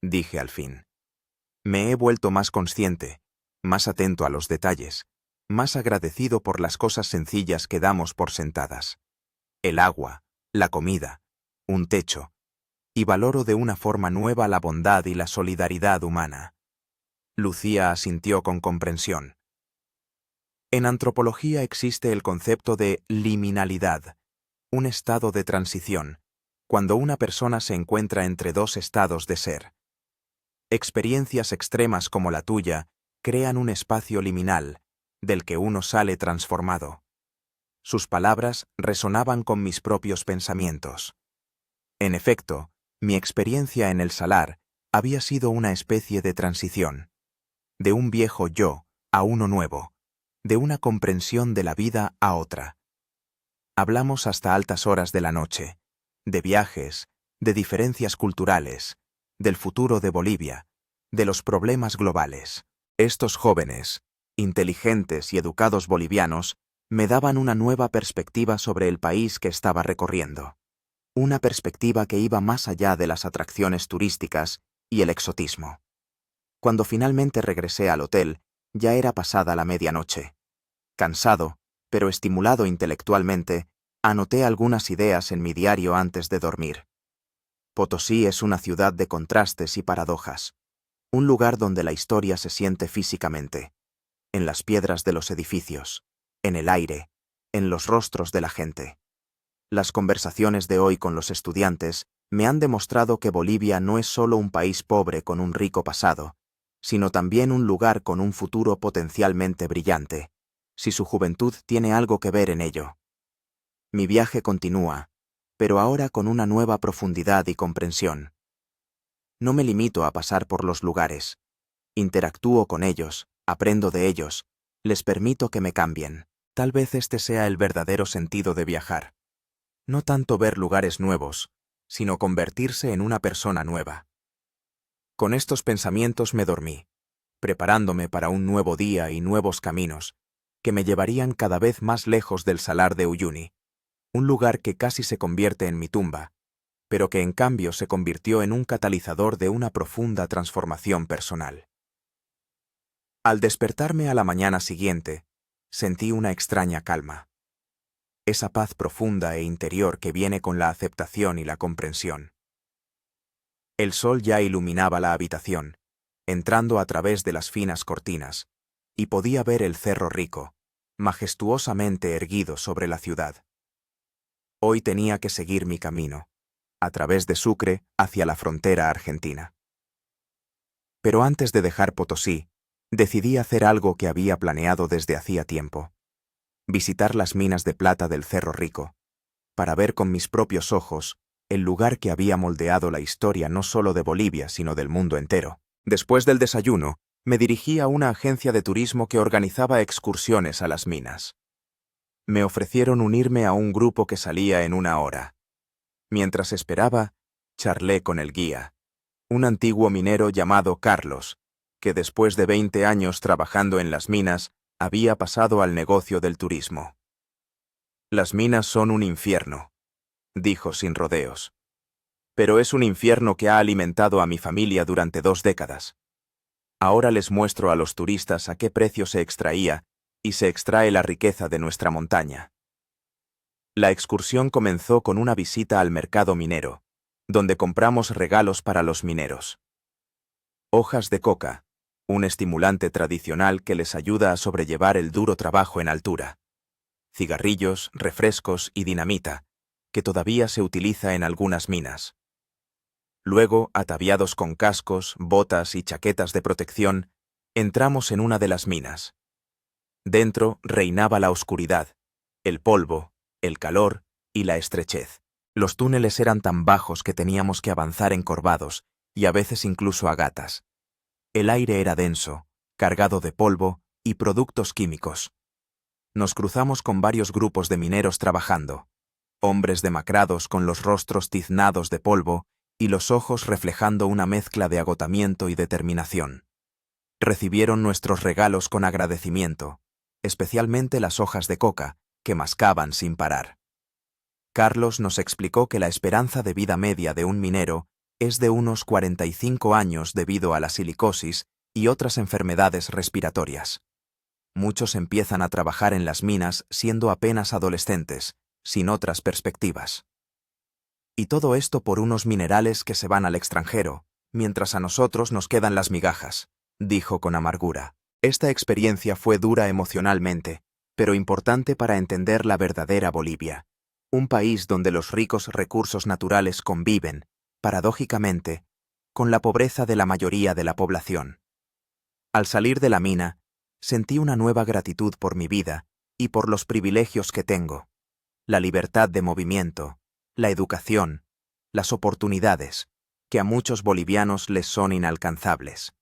dije al fin. Me he vuelto más consciente, más atento a los detalles, más agradecido por las cosas sencillas que damos por sentadas. El agua, la comida, un techo, y valoro de una forma nueva la bondad y la solidaridad humana. Lucía asintió con comprensión. En antropología existe el concepto de liminalidad, un estado de transición, cuando una persona se encuentra entre dos estados de ser. Experiencias extremas como la tuya crean un espacio liminal, del que uno sale transformado. Sus palabras resonaban con mis propios pensamientos. En efecto, mi experiencia en el salar había sido una especie de transición, de un viejo yo a uno nuevo, de una comprensión de la vida a otra. Hablamos hasta altas horas de la noche, de viajes, de diferencias culturales, del futuro de Bolivia, de los problemas globales. Estos jóvenes, inteligentes y educados bolivianos, me daban una nueva perspectiva sobre el país que estaba recorriendo. Una perspectiva que iba más allá de las atracciones turísticas y el exotismo. Cuando finalmente regresé al hotel, ya era pasada la medianoche. Cansado, pero estimulado intelectualmente, anoté algunas ideas en mi diario antes de dormir. Potosí es una ciudad de contrastes y paradojas. Un lugar donde la historia se siente físicamente, en las piedras de los edificios, en el aire, en los rostros de la gente. Las conversaciones de hoy con los estudiantes me han demostrado que Bolivia no es solo un país pobre con un rico pasado, sino también un lugar con un futuro potencialmente brillante, si su juventud tiene algo que ver en ello. Mi viaje continúa, pero ahora con una nueva profundidad y comprensión. No me limito a pasar por los lugares. Interactúo con ellos, aprendo de ellos, les permito que me cambien. Tal vez este sea el verdadero sentido de viajar. No tanto ver lugares nuevos, sino convertirse en una persona nueva. Con estos pensamientos me dormí, preparándome para un nuevo día y nuevos caminos, que me llevarían cada vez más lejos del Salar de Uyuni, un lugar que casi se convierte en mi tumba, pero que en cambio se convirtió en un catalizador de una profunda transformación personal. Al despertarme a la mañana siguiente, sentí una extraña calma. Esa paz profunda e interior que viene con la aceptación y la comprensión. El sol ya iluminaba la habitación, entrando a través de las finas cortinas, y podía ver el Cerro Rico, majestuosamente erguido sobre la ciudad. Hoy tenía que seguir mi camino, a través de Sucre hacia la frontera argentina. Pero antes de dejar Potosí, decidí hacer algo que había planeado desde hacía tiempo: visitar las minas de plata del Cerro Rico, para ver con mis propios ojos el lugar que había moldeado la historia no solo de Bolivia, sino del mundo entero. Después del desayuno, me dirigí a una agencia de turismo que organizaba excursiones a las minas. Me ofrecieron unirme a un grupo que salía en 1 hora. Mientras esperaba, charlé con el guía, un antiguo minero llamado Carlos, que después de 20 años trabajando en las minas, había pasado al negocio del turismo. Las minas son un infierno, dijo sin rodeos. Pero es un infierno que ha alimentado a mi familia durante 2 décadas. Ahora les muestro a los turistas a qué precio se extraía y se extrae la riqueza de nuestra montaña. La excursión comenzó con una visita al mercado minero, donde compramos regalos para los mineros. Hojas de coca, un estimulante tradicional que les ayuda a sobrellevar el duro trabajo en altura. Cigarrillos, refrescos y dinamita, que todavía se utiliza en algunas minas. Luego, ataviados con cascos, botas y chaquetas de protección, entramos en una de las minas. Dentro reinaba la oscuridad, el polvo, el calor y la estrechez. Los túneles eran tan bajos que teníamos que avanzar encorvados y a veces incluso a gatas. El aire era denso, cargado de polvo y productos químicos. Nos cruzamos con varios grupos de mineros trabajando, hombres demacrados con los rostros tiznados de polvo y los ojos reflejando una mezcla de agotamiento y determinación. Recibieron nuestros regalos con agradecimiento, especialmente las hojas de coca, que mascaban sin parar. Carlos nos explicó que la esperanza de vida media de un minero es de unos 45 años debido a la silicosis y otras enfermedades respiratorias. Muchos empiezan a trabajar en las minas siendo apenas adolescentes, sin otras perspectivas. Y todo esto por unos minerales que se van al extranjero, mientras a nosotros nos quedan las migajas, dijo con amargura. Esta experiencia fue dura emocionalmente, pero importante para entender la verdadera Bolivia, un país donde los ricos recursos naturales conviven, paradójicamente, con la pobreza de la mayoría de la población. Al salir de la mina, sentí una nueva gratitud por mi vida y por los privilegios que tengo, la libertad de movimiento, la educación, las oportunidades, que a muchos bolivianos les son inalcanzables.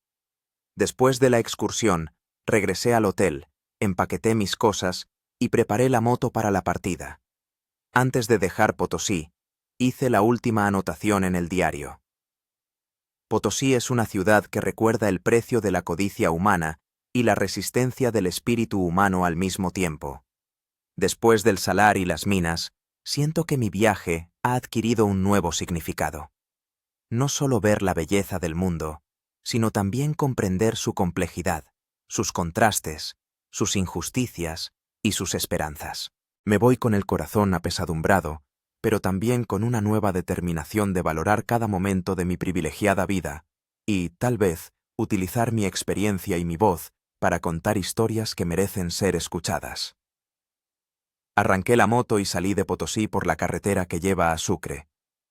Después de la excursión, regresé al hotel, empaqueté mis cosas y preparé la moto para la partida. Antes de dejar Potosí, hice la última anotación en el diario. Potosí es una ciudad que recuerda el precio de la codicia humana y la resistencia del espíritu humano al mismo tiempo. Después del salar y las minas, siento que mi viaje ha adquirido un nuevo significado. No solo ver la belleza del mundo, sino también comprender su complejidad, sus contrastes, sus injusticias y sus esperanzas. Me voy con el corazón apesadumbrado, pero también con una nueva determinación de valorar cada momento de mi privilegiada vida y, tal vez, utilizar mi experiencia y mi voz para contar historias que merecen ser escuchadas. Arranqué la moto y salí de Potosí por la carretera que lleva a Sucre.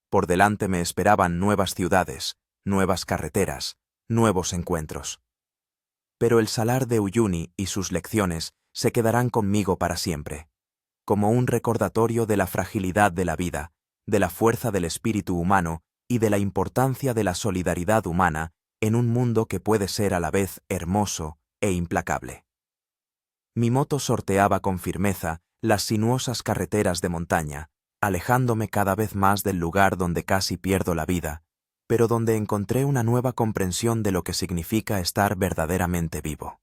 Por delante me esperaban nuevas ciudades, nuevas carreteras, nuevos encuentros. Pero el salar de Uyuni y sus lecciones se quedarán conmigo para siempre, como un recordatorio de la fragilidad de la vida, de la fuerza del espíritu humano y de la importancia de la solidaridad humana en un mundo que puede ser a la vez hermoso e implacable. Mi moto sorteaba con firmeza las sinuosas carreteras de montaña, alejándome cada vez más del lugar donde casi pierdo la vida, pero donde encontré una nueva comprensión de lo que significa estar verdaderamente vivo.